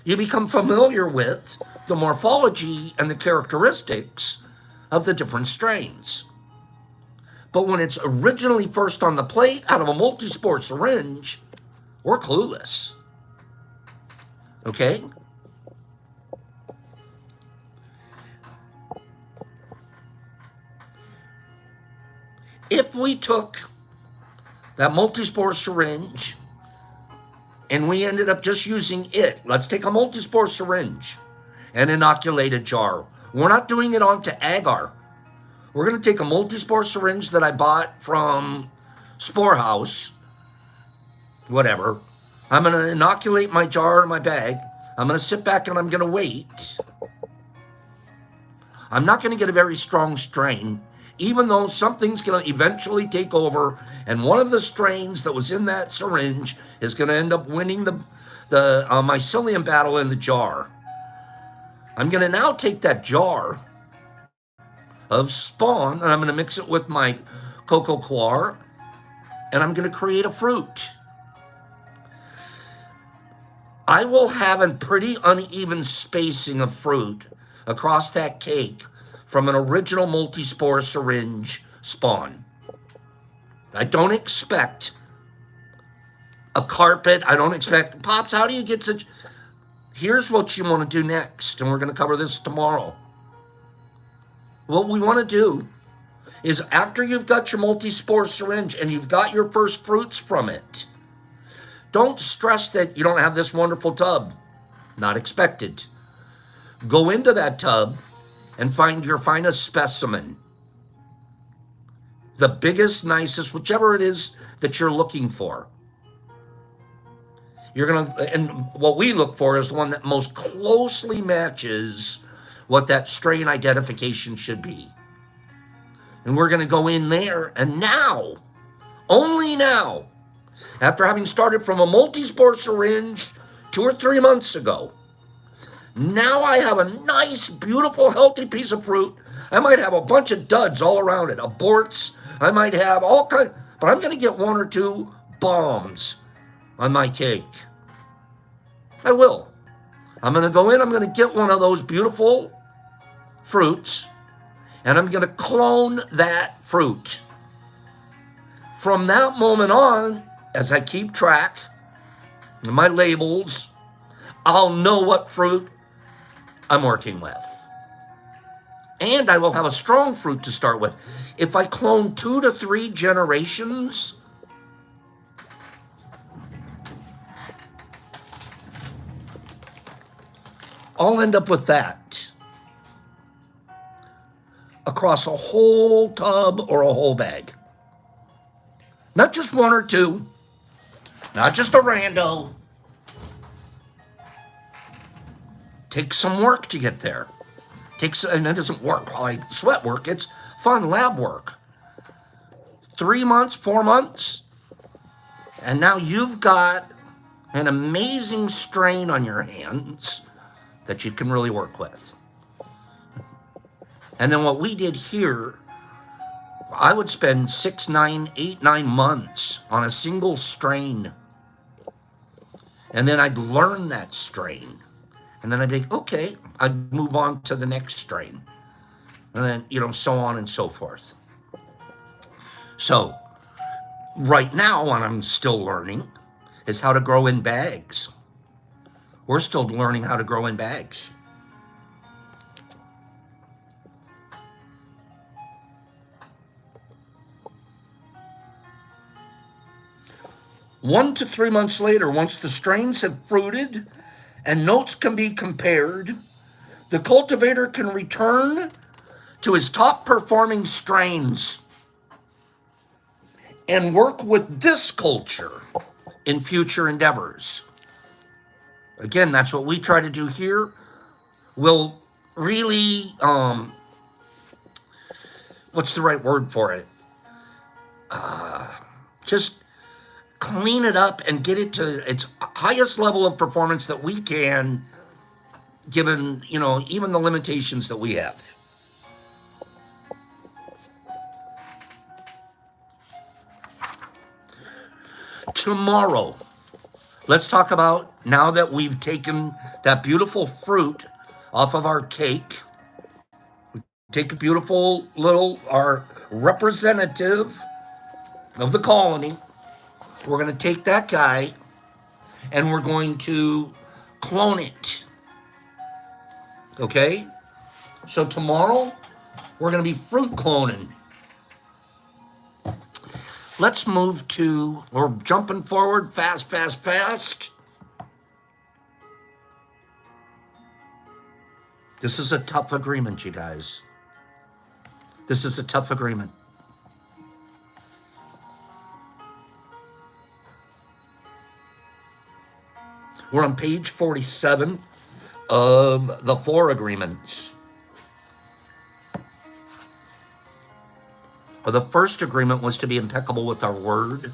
you become familiar with the morphology and the characteristics of the different strains. But when it's originally first on the plate out of a multi-spore syringe, we're clueless. Okay? If we took that multi-spore syringe and we ended up just using it, let's take a multi-spore syringe and inoculate a jar. We're not doing it onto agar. We're going to take a multi-spore syringe that I bought from Spore House, whatever. I'm going to inoculate my jar in my bag. I'm going to sit back and I'm going to wait. I'm not going to get a very strong strain, even though something's going to eventually take over, and one of the strains that was in that syringe is going to end up winning the mycelium battle in the jar. I'm going to now take that jar of spawn and I'm going to mix it with my cocoa coir, and I'm going to create a fruit. I will have a pretty uneven spacing of fruit across that cake from an original multi-spore syringe spawn. I don't expect a carpet. I don't expect, Pops, how do you get such... Here's what you want to do next, and we're going to cover this tomorrow. What we want to do is, after you've got your multi-spore syringe and you've got your first fruits from it, don't stress that you don't have this wonderful tub. Not expected. Go into that tub and find your finest specimen. The biggest, nicest, whichever it is that you're looking for. And what we look for is the one that most closely matches what that strain identification should be. And we're going to go in there, and now, only now, after having started from a multi-spore syringe 2 or 3 months ago, now I have a nice, beautiful, healthy piece of fruit. I might have a bunch of duds all around it, aborts. I might have all kinds, but I'm going to get 1 or 2 bombs on my cake. I will. I'm going to go in, I'm going to get one of those beautiful fruits, and I'm going to clone that fruit. From that moment on, as I keep track of my labels, I'll know what fruit I'm working with. And I will have a strong fruit to start with. If I clone 2 to 3 generations, I'll end up with that across a whole tub or a whole bag. Not just 1 or 2, not just a rando. Takes some work to get there. And it doesn't work like sweat work. It's fun lab work. 3 months, 4 months, and now you've got an amazing strain on your hands that you can really work with. And then what we did here, I would spend 6, 9, 8, 9 months on a single strain. And then I'd learn that strain. And then I'd be, okay, I'd move on to the next strain. And then, so on and so forth. So, right now, what I'm still learning is how to grow in bags. We're still learning how to grow in bags. One to 3 months later, once the strains have fruited and notes can be compared, the cultivator can return to his top performing strains and work with this culture in future endeavors. Again, that's what we try to do here. We'll really, what's the right word for it? Just clean it up and get it to its highest level of performance that we can, given, even the limitations that we have. Tomorrow, let's talk about, now that we've taken that beautiful fruit off of our cake. Take a beautiful little, our representative of the colony. We're going to take that guy and we're going to clone it. Okay? So tomorrow, we're going to be fruit cloning. Let's move to, we're jumping forward fast, fast, fast. This is a tough agreement, you guys. This is a tough agreement. We're on page 47 of the 4 agreements. The first agreement was to be impeccable with our word.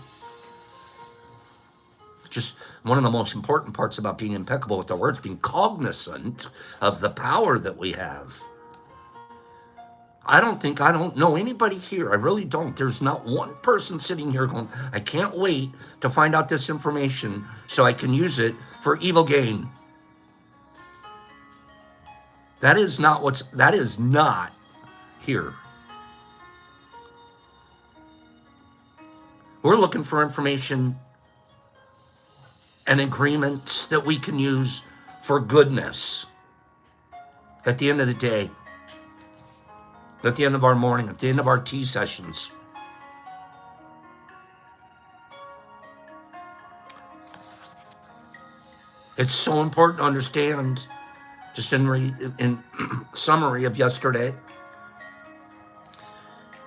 Just one of the most important parts about being impeccable with our words, being cognizant of the power that we have. I don't know anybody here. I really don't. There's not one person sitting here going, I can't wait to find out this information so I can use it for evil gain. That is not here. We're looking for information and agreements that we can use for goodness. At the end of the day, at the end of our morning, at the end of our tea sessions. It's so important to understand, just in summary of yesterday,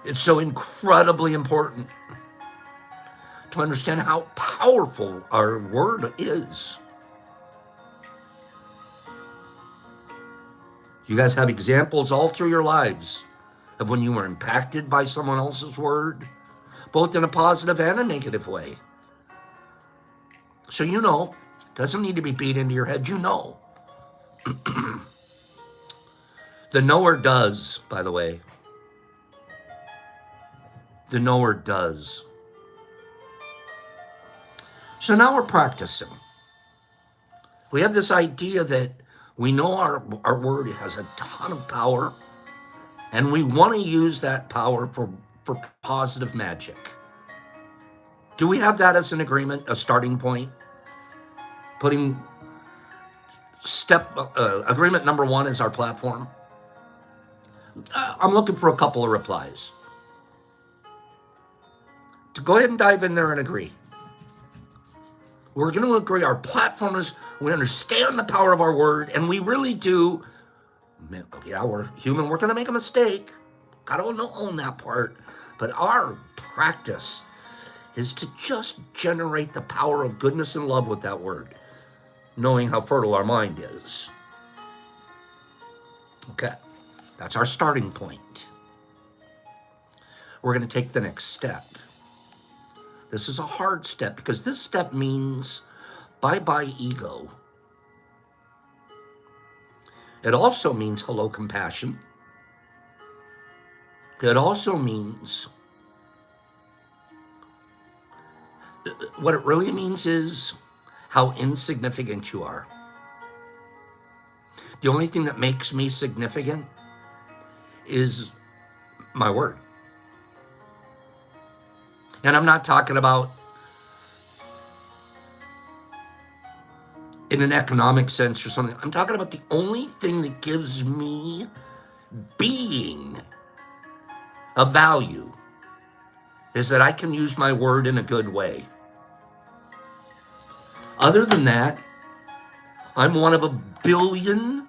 it's so incredibly important to understand how powerful our word is. You guys have examples all through your lives of when you were impacted by someone else's word, both in a positive and a negative way. So you know, doesn't need to be beat into your head, you know. The knower does, by the way. The knower does. So now we're practicing. We have this idea that we know our word has a ton of power, and we want to use that power for positive magic. Do we have that as an agreement, a starting point? Putting agreement number 1 as our platform? I'm looking for a couple of replies. To go ahead and dive in there and agree. We're going to agree our platform is, we understand the power of our word, and we really do. Yeah, we're human. We're going to make a mistake. I don't own that part. But our practice is to just generate the power of goodness and love with that word, knowing how fertile our mind is. Okay, that's our starting point. We're going to take the next step. This is a hard step because this step means bye-bye ego. It also means hello compassion. It also means, what it really means is how insignificant you are. The only thing that makes me significant is my word. And I'm not talking about in an economic sense or something. I'm talking about the only thing that gives me being a value is that I can use my word in a good way. Other than that, I'm one of a billions.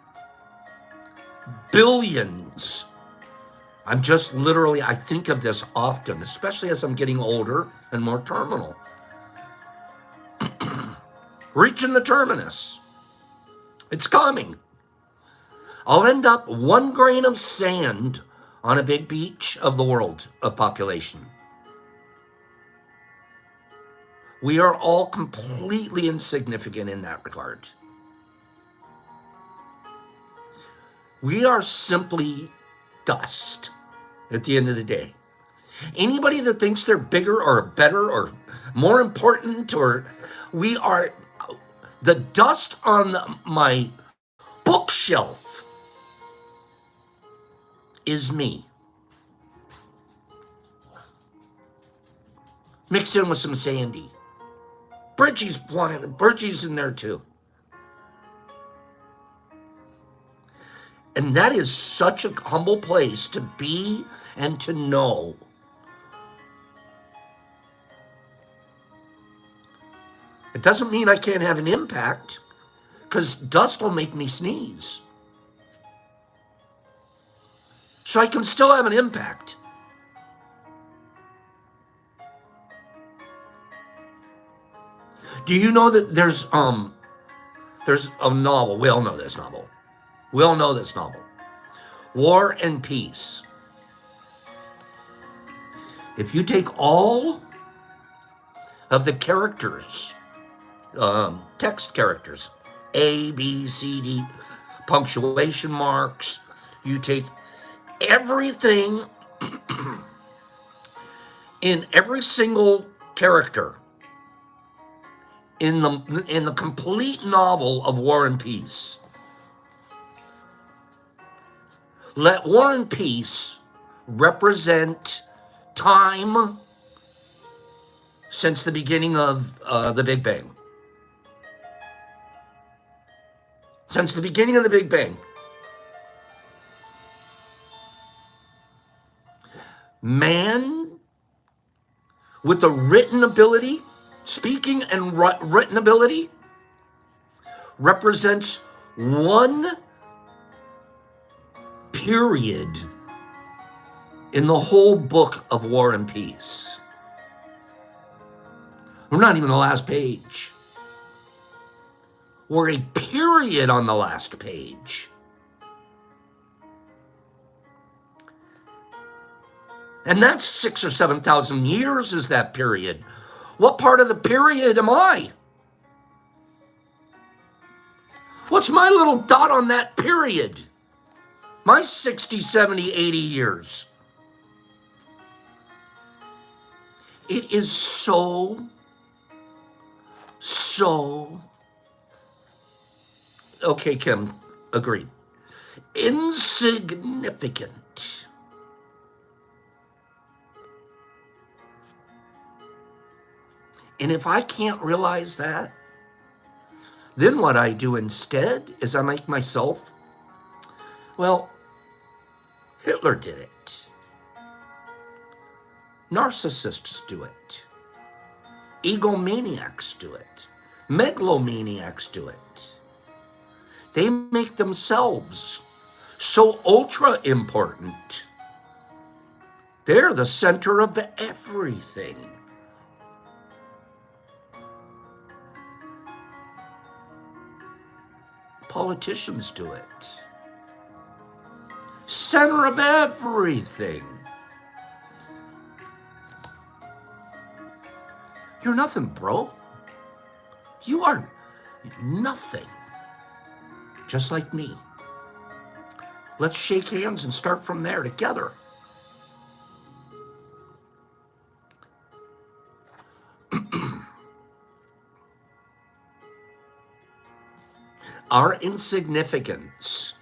I'm just literally, I think of this often, especially as I'm getting older and more terminal. Reaching the terminus. It's coming. I'll end up 1 grain of sand on a big beach of the world of population. We are all completely insignificant in that regard. We are simply dust at the end of the day. Anybody that thinks they're bigger or better or more important, or we are the dust on my bookshelf is me. Mixed in with some Sandy. Bridgie's in there too. And that is such a humble place to be and to know. It doesn't mean I can't have an impact, because dust will make me sneeze. So I can still have an impact. Do you know that there's a novel, we all know this novel. War and Peace. If you take all of the characters, text characters, A, B, C, D, punctuation marks, you take everything in every single character in the complete novel of War and Peace. Let War and Peace represent time since the beginning of the Big Bang. Since the beginning of the Big Bang. Man with the written ability, speaking and written ability, represents one period in the whole book of War and Peace. We're not even the last page. We're a period on the last page. And that's 6,000 or 7,000 years is that period. What part of the period am I? What's my little dot on that period? My 60, 70, 80 years. It is so okay, Kim, agreed. Insignificant. And if I can't realize that, then what I do instead is I make myself, well, Hitler did it. Narcissists do it. Egomaniacs do it. Megalomaniacs do it. They make themselves so ultra important. They're the center of everything. Politicians do it. Center of everything. You're nothing, bro. You are nothing. Just like me. Let's shake hands and start from there together. Our insignificance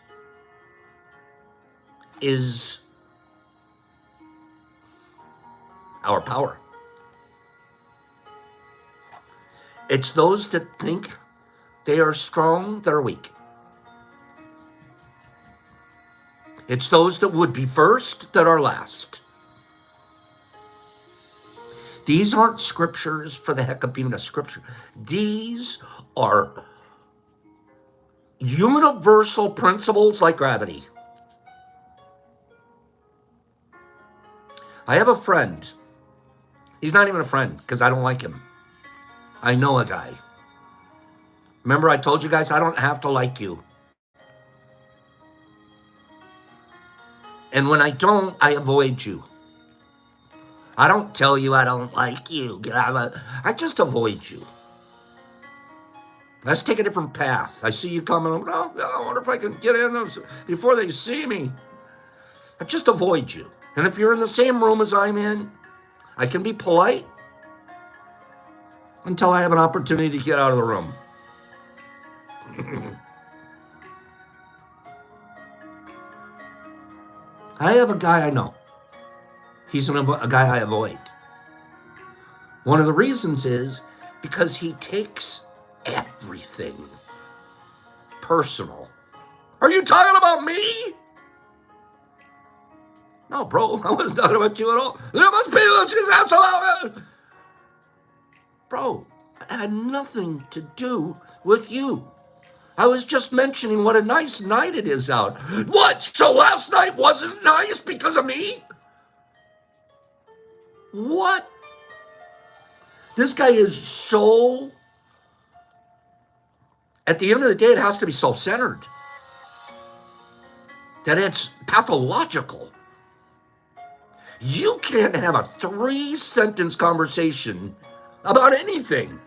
is our power. It's those that think they are strong that are weak. It's those that would be first that are last. These aren't scriptures for the heck of being a scripture. These are universal principles like gravity. I have a friend. He's not even a friend because I don't like him. I know a guy. Remember I told you guys I don't have to like you. And when I don't, I avoid you. I don't tell you I don't like you. I just avoid you. Let's take a different path. I see you coming. Oh, I wonder if I can get in before they see me. I just avoid you. And if you're in the same room as I'm in, I can be polite until I have an opportunity to get out of the room. I have a guy I know. He's a guy I avoid. One of the reasons is because he takes everything personal. Are you talking about me? No, bro, I wasn't talking about you at all. There must be absolutely. Bro, it had nothing to do with you. I was just mentioning what a nice night it is out. What? So last night wasn't nice because of me? What? This guy is so... At the end of the day, it has to be self-centered. That it's pathological. You can't have a 3-sentence conversation about anything.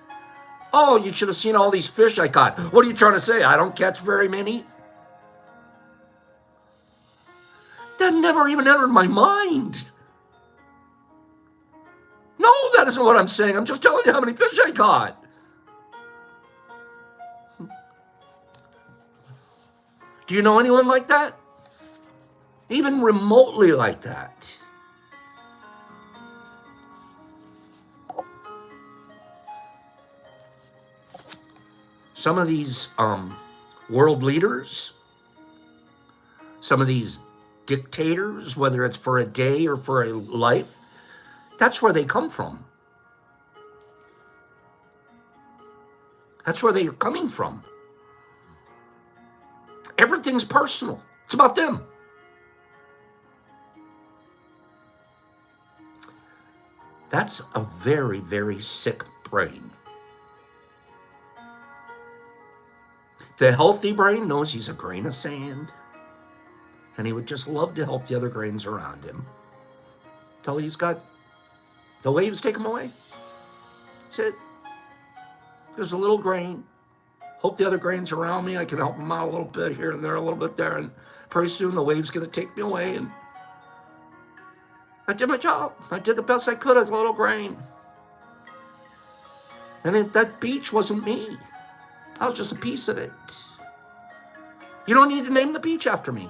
Oh, you should have seen all these fish I caught. What are you trying to say? I don't catch very many? That never even entered my mind. No, that isn't what I'm saying. I'm just telling you how many fish I caught. Do you know anyone like that? Even remotely like that? Some of these world leaders, some of these dictators, whether it's for a day or for a life, that's where they come from. That's where they're coming from. Everything's personal. It's about them. That's a very, very sick brain. The healthy brain knows he's a grain of sand, and he would just love to help the other grains around him till he's got the waves take him away. That's it. There's a little grain. Hope the other grains around me, I can help them out a little bit here and there, a little bit there, and pretty soon the wave's going to take me away, and I did my job. I did the best I could as a little grain. And that beach wasn't me. I was just a piece of it. You don't need to name the beach after me.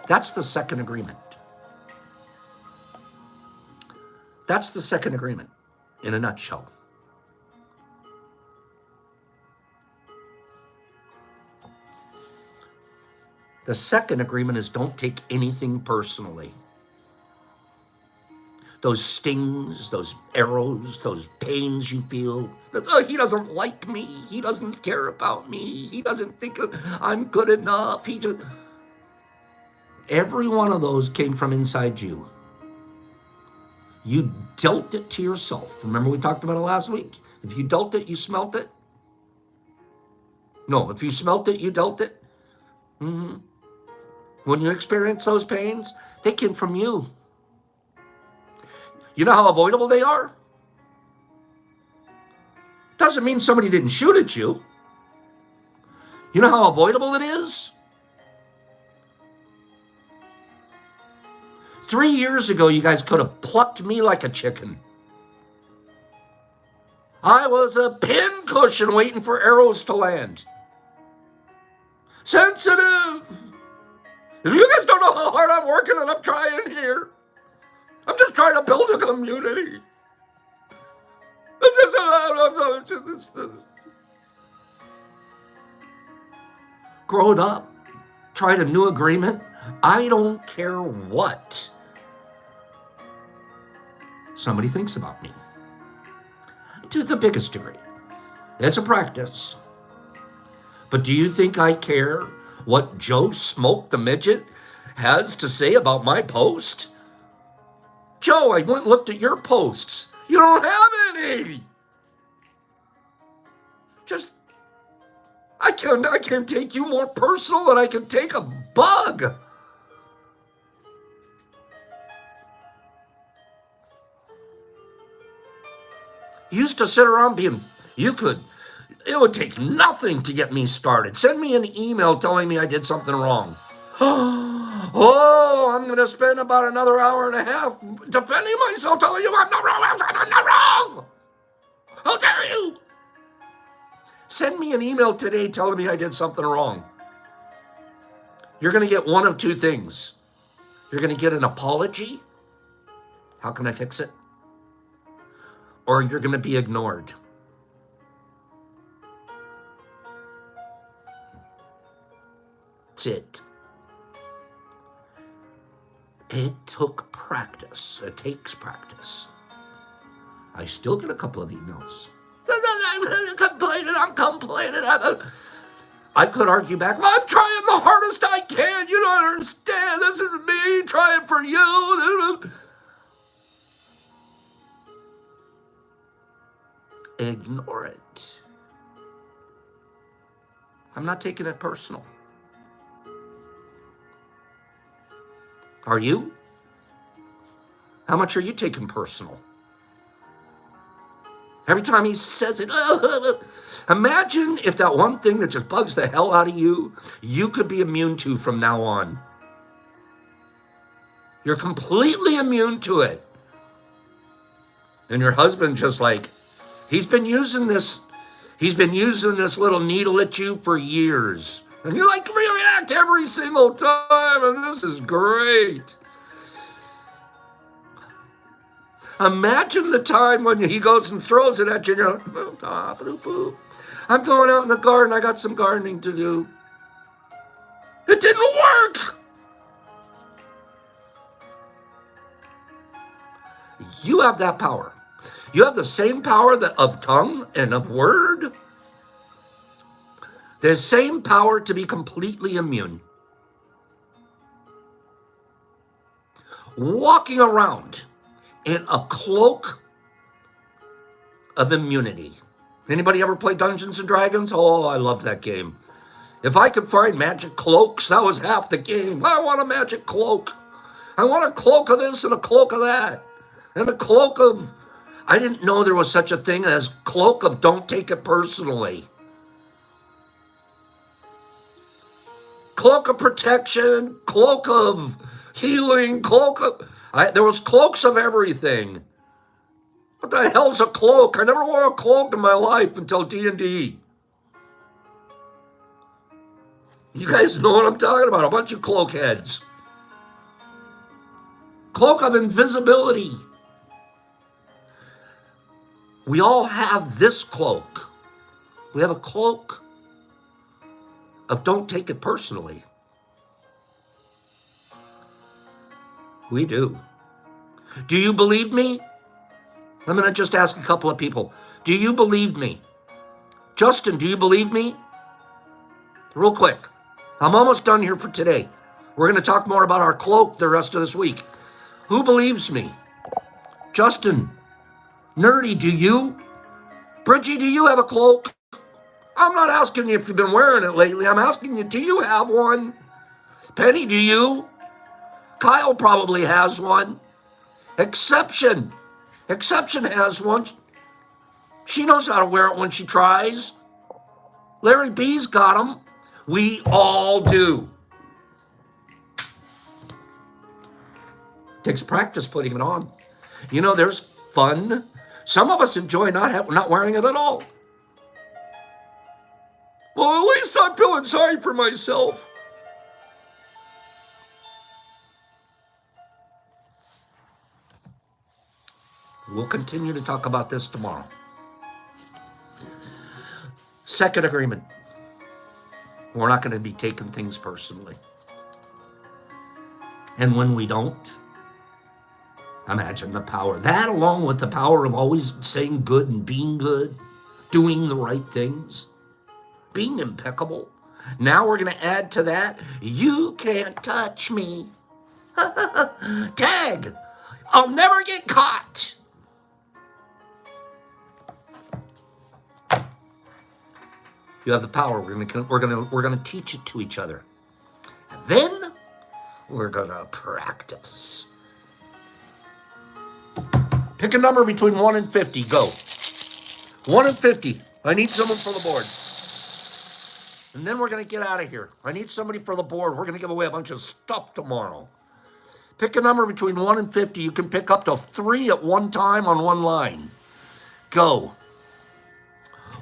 That's the second agreement. That's the second agreement in a nutshell. The second agreement is don't take anything personally. Those stings, those arrows, those pains you feel. Oh, he doesn't like me. He doesn't care about me. He doesn't think I'm good enough. Every one of those came from inside you. You dealt it to yourself. Remember we talked about it last week? If you dealt it, you smelt it. No, if you smelt it, you dealt it. Mm-hmm. When you experience those pains, they came from you. You know how avoidable they are? Doesn't mean somebody didn't shoot at you. You know how avoidable it is? 3 years ago, you guys could have plucked me like a chicken. I was a pincushion waiting for arrows to land. Sensitive. If you guys don't know how hard I'm working and I'm trying here, I'm just trying to build a community. Growing up, tried a new agreement. I don't care what somebody thinks about me. To the biggest degree. It's a practice. But do you think I care what Joe Smoke the Midget has to say about my post? Joe, I went and looked at your posts. You don't have any. I can't take you more personal than I can take a bug. You used to sit around it would take nothing to get me started. Send me an email telling me I did something wrong. Oh, I'm going to spend about another hour and a half defending myself, telling you I'm not wrong. I'm not wrong. How dare you? Send me an email today telling me I did something wrong. You're going to get one of two things. You're going to get an apology. How can I fix it? Or you're going to be ignored. That's it. It took practice. It takes practice. I still get a couple of emails. I'm complaining. I could argue back, well, I'm trying the hardest I can. You don't understand. This is me trying for you. Ignore it. I'm not taking it personal. Are you? How much are you taking personal? Every time he says it, imagine if that one thing that just bugs the hell out of you, you could be immune to from now on. You're completely immune to it. And your husband just like, he's been using this little needle at you for years. And you like react every single time, and this is great. Imagine the time when he goes and throws it at you, and you're like, I'm going out in the garden, I got some gardening to do. It didn't work. You have that power. You have the same power of tongue and of word. The same power to be completely immune. Walking around in a cloak of immunity. Anybody ever play Dungeons and Dragons? Oh, I love that game. If I could find magic cloaks, that was half the game. I want a magic cloak. I want a cloak of this and a cloak of that. And a cloak of, I didn't know there was such a thing as cloak of don't take it personally. Cloak of protection, cloak of healing, there was cloaks of everything. What the hell's a cloak? I never wore a cloak in my life until D&D. You guys know what I'm talking about, a bunch of cloak heads. Cloak of invisibility. We all have this cloak. We have a cloak of don't take it personally. We do. Do you believe me? I'm going to just ask a couple of people. Do you believe me? Justin, do you believe me? Real quick. I'm almost done here for today. We're going to talk more about our cloak the rest of this week. Who believes me? Justin, Nerdy, do you? Bridgie, do you have a cloak? I'm not asking you if you've been wearing it lately. I'm asking you, do you have one? Penny, do you? Kyle probably has one. Exception has one. She knows how to wear it when she tries. Larry B's got them. We all do. Takes practice putting it on. You know, there's fun. Some of us enjoy not wearing it at all. Well, at least I'm feeling sorry for myself. We'll continue to talk about this tomorrow. Second agreement. We're not going to be taking things personally. And when we don't, imagine the power. That along with the power of always saying good and being good, doing the right things, being impeccable. Now we're going to add to that, you can't touch me. Tag, I'll never get caught. You have the power. We're gonna teach it to each other. And then we're gonna practice. Pick a number between 1 and 50. Go. 1 and 50. I need someone for the board. And then we're gonna get out of here. I need somebody for the board. We're gonna give away a bunch of stuff tomorrow. Pick a number between 1 and 50. You can pick up to 3 at one time on one line. Go.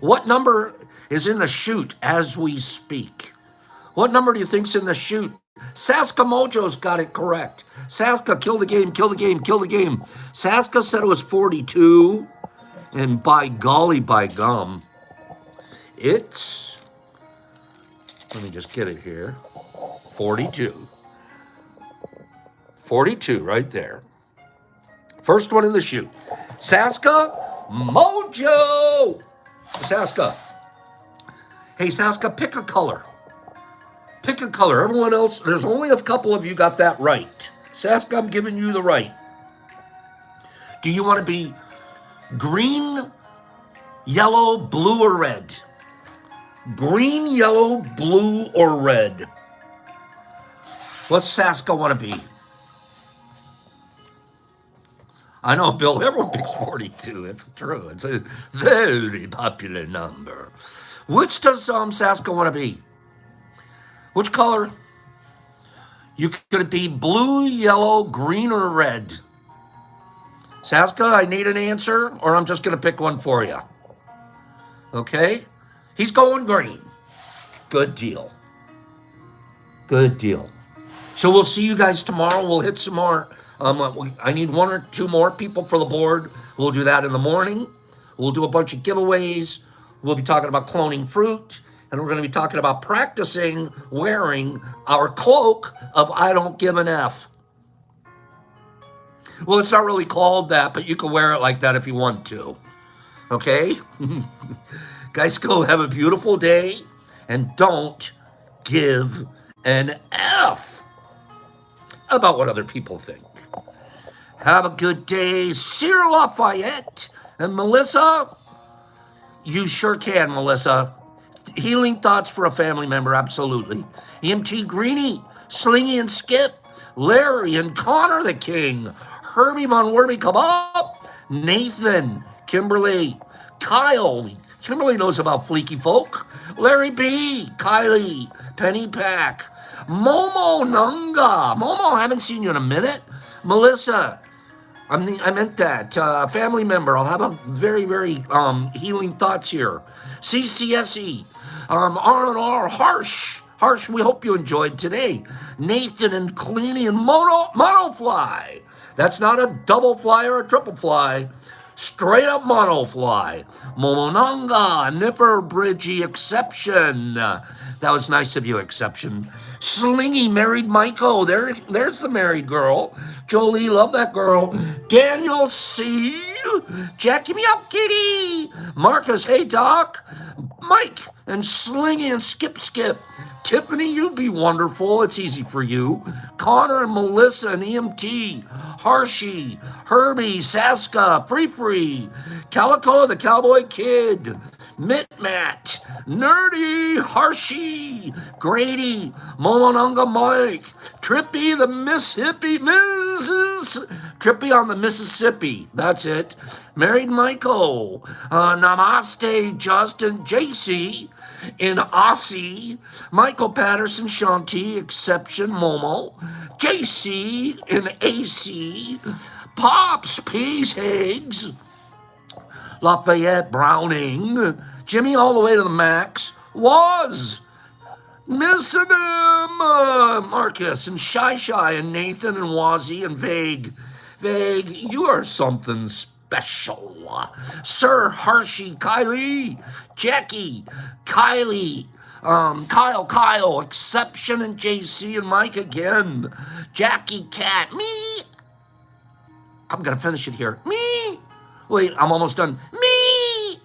What number is in the chute as we speak? What number do you think's in the chute? Saska Mojo's got it correct. Saska, kill the game, kill the game, kill the game. Saska said it was 42. And by golly, by gum, it's, let me just get it here, 42. 42 right there. First one in the chute. Saska Mojo. Saska. Hey, Saska, pick a color. Pick a color. Everyone else, there's only a couple of you got that right. Saska, I'm giving you the right. Do you want to be green, yellow, blue, or red? Green, yellow, blue, or red? What's Saska want to be? I know, Bill, everyone picks 42. It's true. It's a very popular number. Which does Saska want to be? Which color? You could be blue, yellow, green, or red. Saska, I need an answer, or I'm just going to pick one for you. Okay? He's going green. Good deal. Good deal. So we'll see you guys tomorrow. We'll hit some more. I need one or two more people for the board. We'll do that in the morning. We'll do a bunch of giveaways. We'll be talking about cloning fruit. And we're going to be talking about practicing wearing our cloak of I don't give an F. Well, it's not really called that, but you can wear it like that if you want to. Okay? Guys, go have a beautiful day. And don't give an F about what other people think. Have a good day. Sir Lafayette and Melissa. You sure can, Melissa. Healing thoughts for a family member, absolutely. EMT Greenie, Slingy and Skip, Larry and Connor the King, Herbie Von Werby Kebab, Nathan, Kimberly, Kyle. Kimberly knows about Fleeky Folk. Larry B, Kylie, Penny Pack, Momo Nunga. Momo, I haven't seen you in a minute. Melissa, I meant that. Family member. I'll have a very, very healing thoughts here. CCSE. R&R. Harsh, we hope you enjoyed today. Nathan and Cleany and Monofly. That's not a double fly or a triple fly. Straight up monofly. Momononga, Nipper Bridgie, Exception. That was nice of you, Exception. Slingy, married Myco. There's the married girl. Jolie, love that girl. Daniel C. Jackie me up, kitty. Marcus, hey, Doc. Mike and Slingy and Skip. Tiffany, you'd be wonderful. It's easy for you. Connor and Melissa and EMT. Harshie, Herbie, Saska, Free, Calico, the Cowboy Kid, Matt, Nerdy, Harshie, Grady, Molonunga Mike, Trippy, the Mississippi, Mrs. Trippy on the Mississippi. That's it. Married Michael, Namaste, Justin, JC, in Aussie, Michael Patterson, Shanti, Exception, Momo, JC, in AC, Pops, Peas, Higgs, Lafayette, Browning, Jimmy all the way to the max, was missing him, Marcus, and Shy, and Nathan, and Wazzy, and Vague, you are something special. Sir Hershey, Kylie, Jackie, Kylie, Kyle, Exception, and JC, and Mike again. Jackie, Cat, me. I'm going to finish it here. Me. Wait, I'm almost done. Me.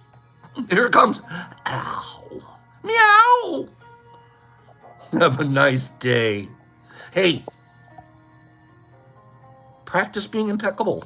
Here it comes. Ow. Meow. Have a nice day. Hey, practice being impeccable.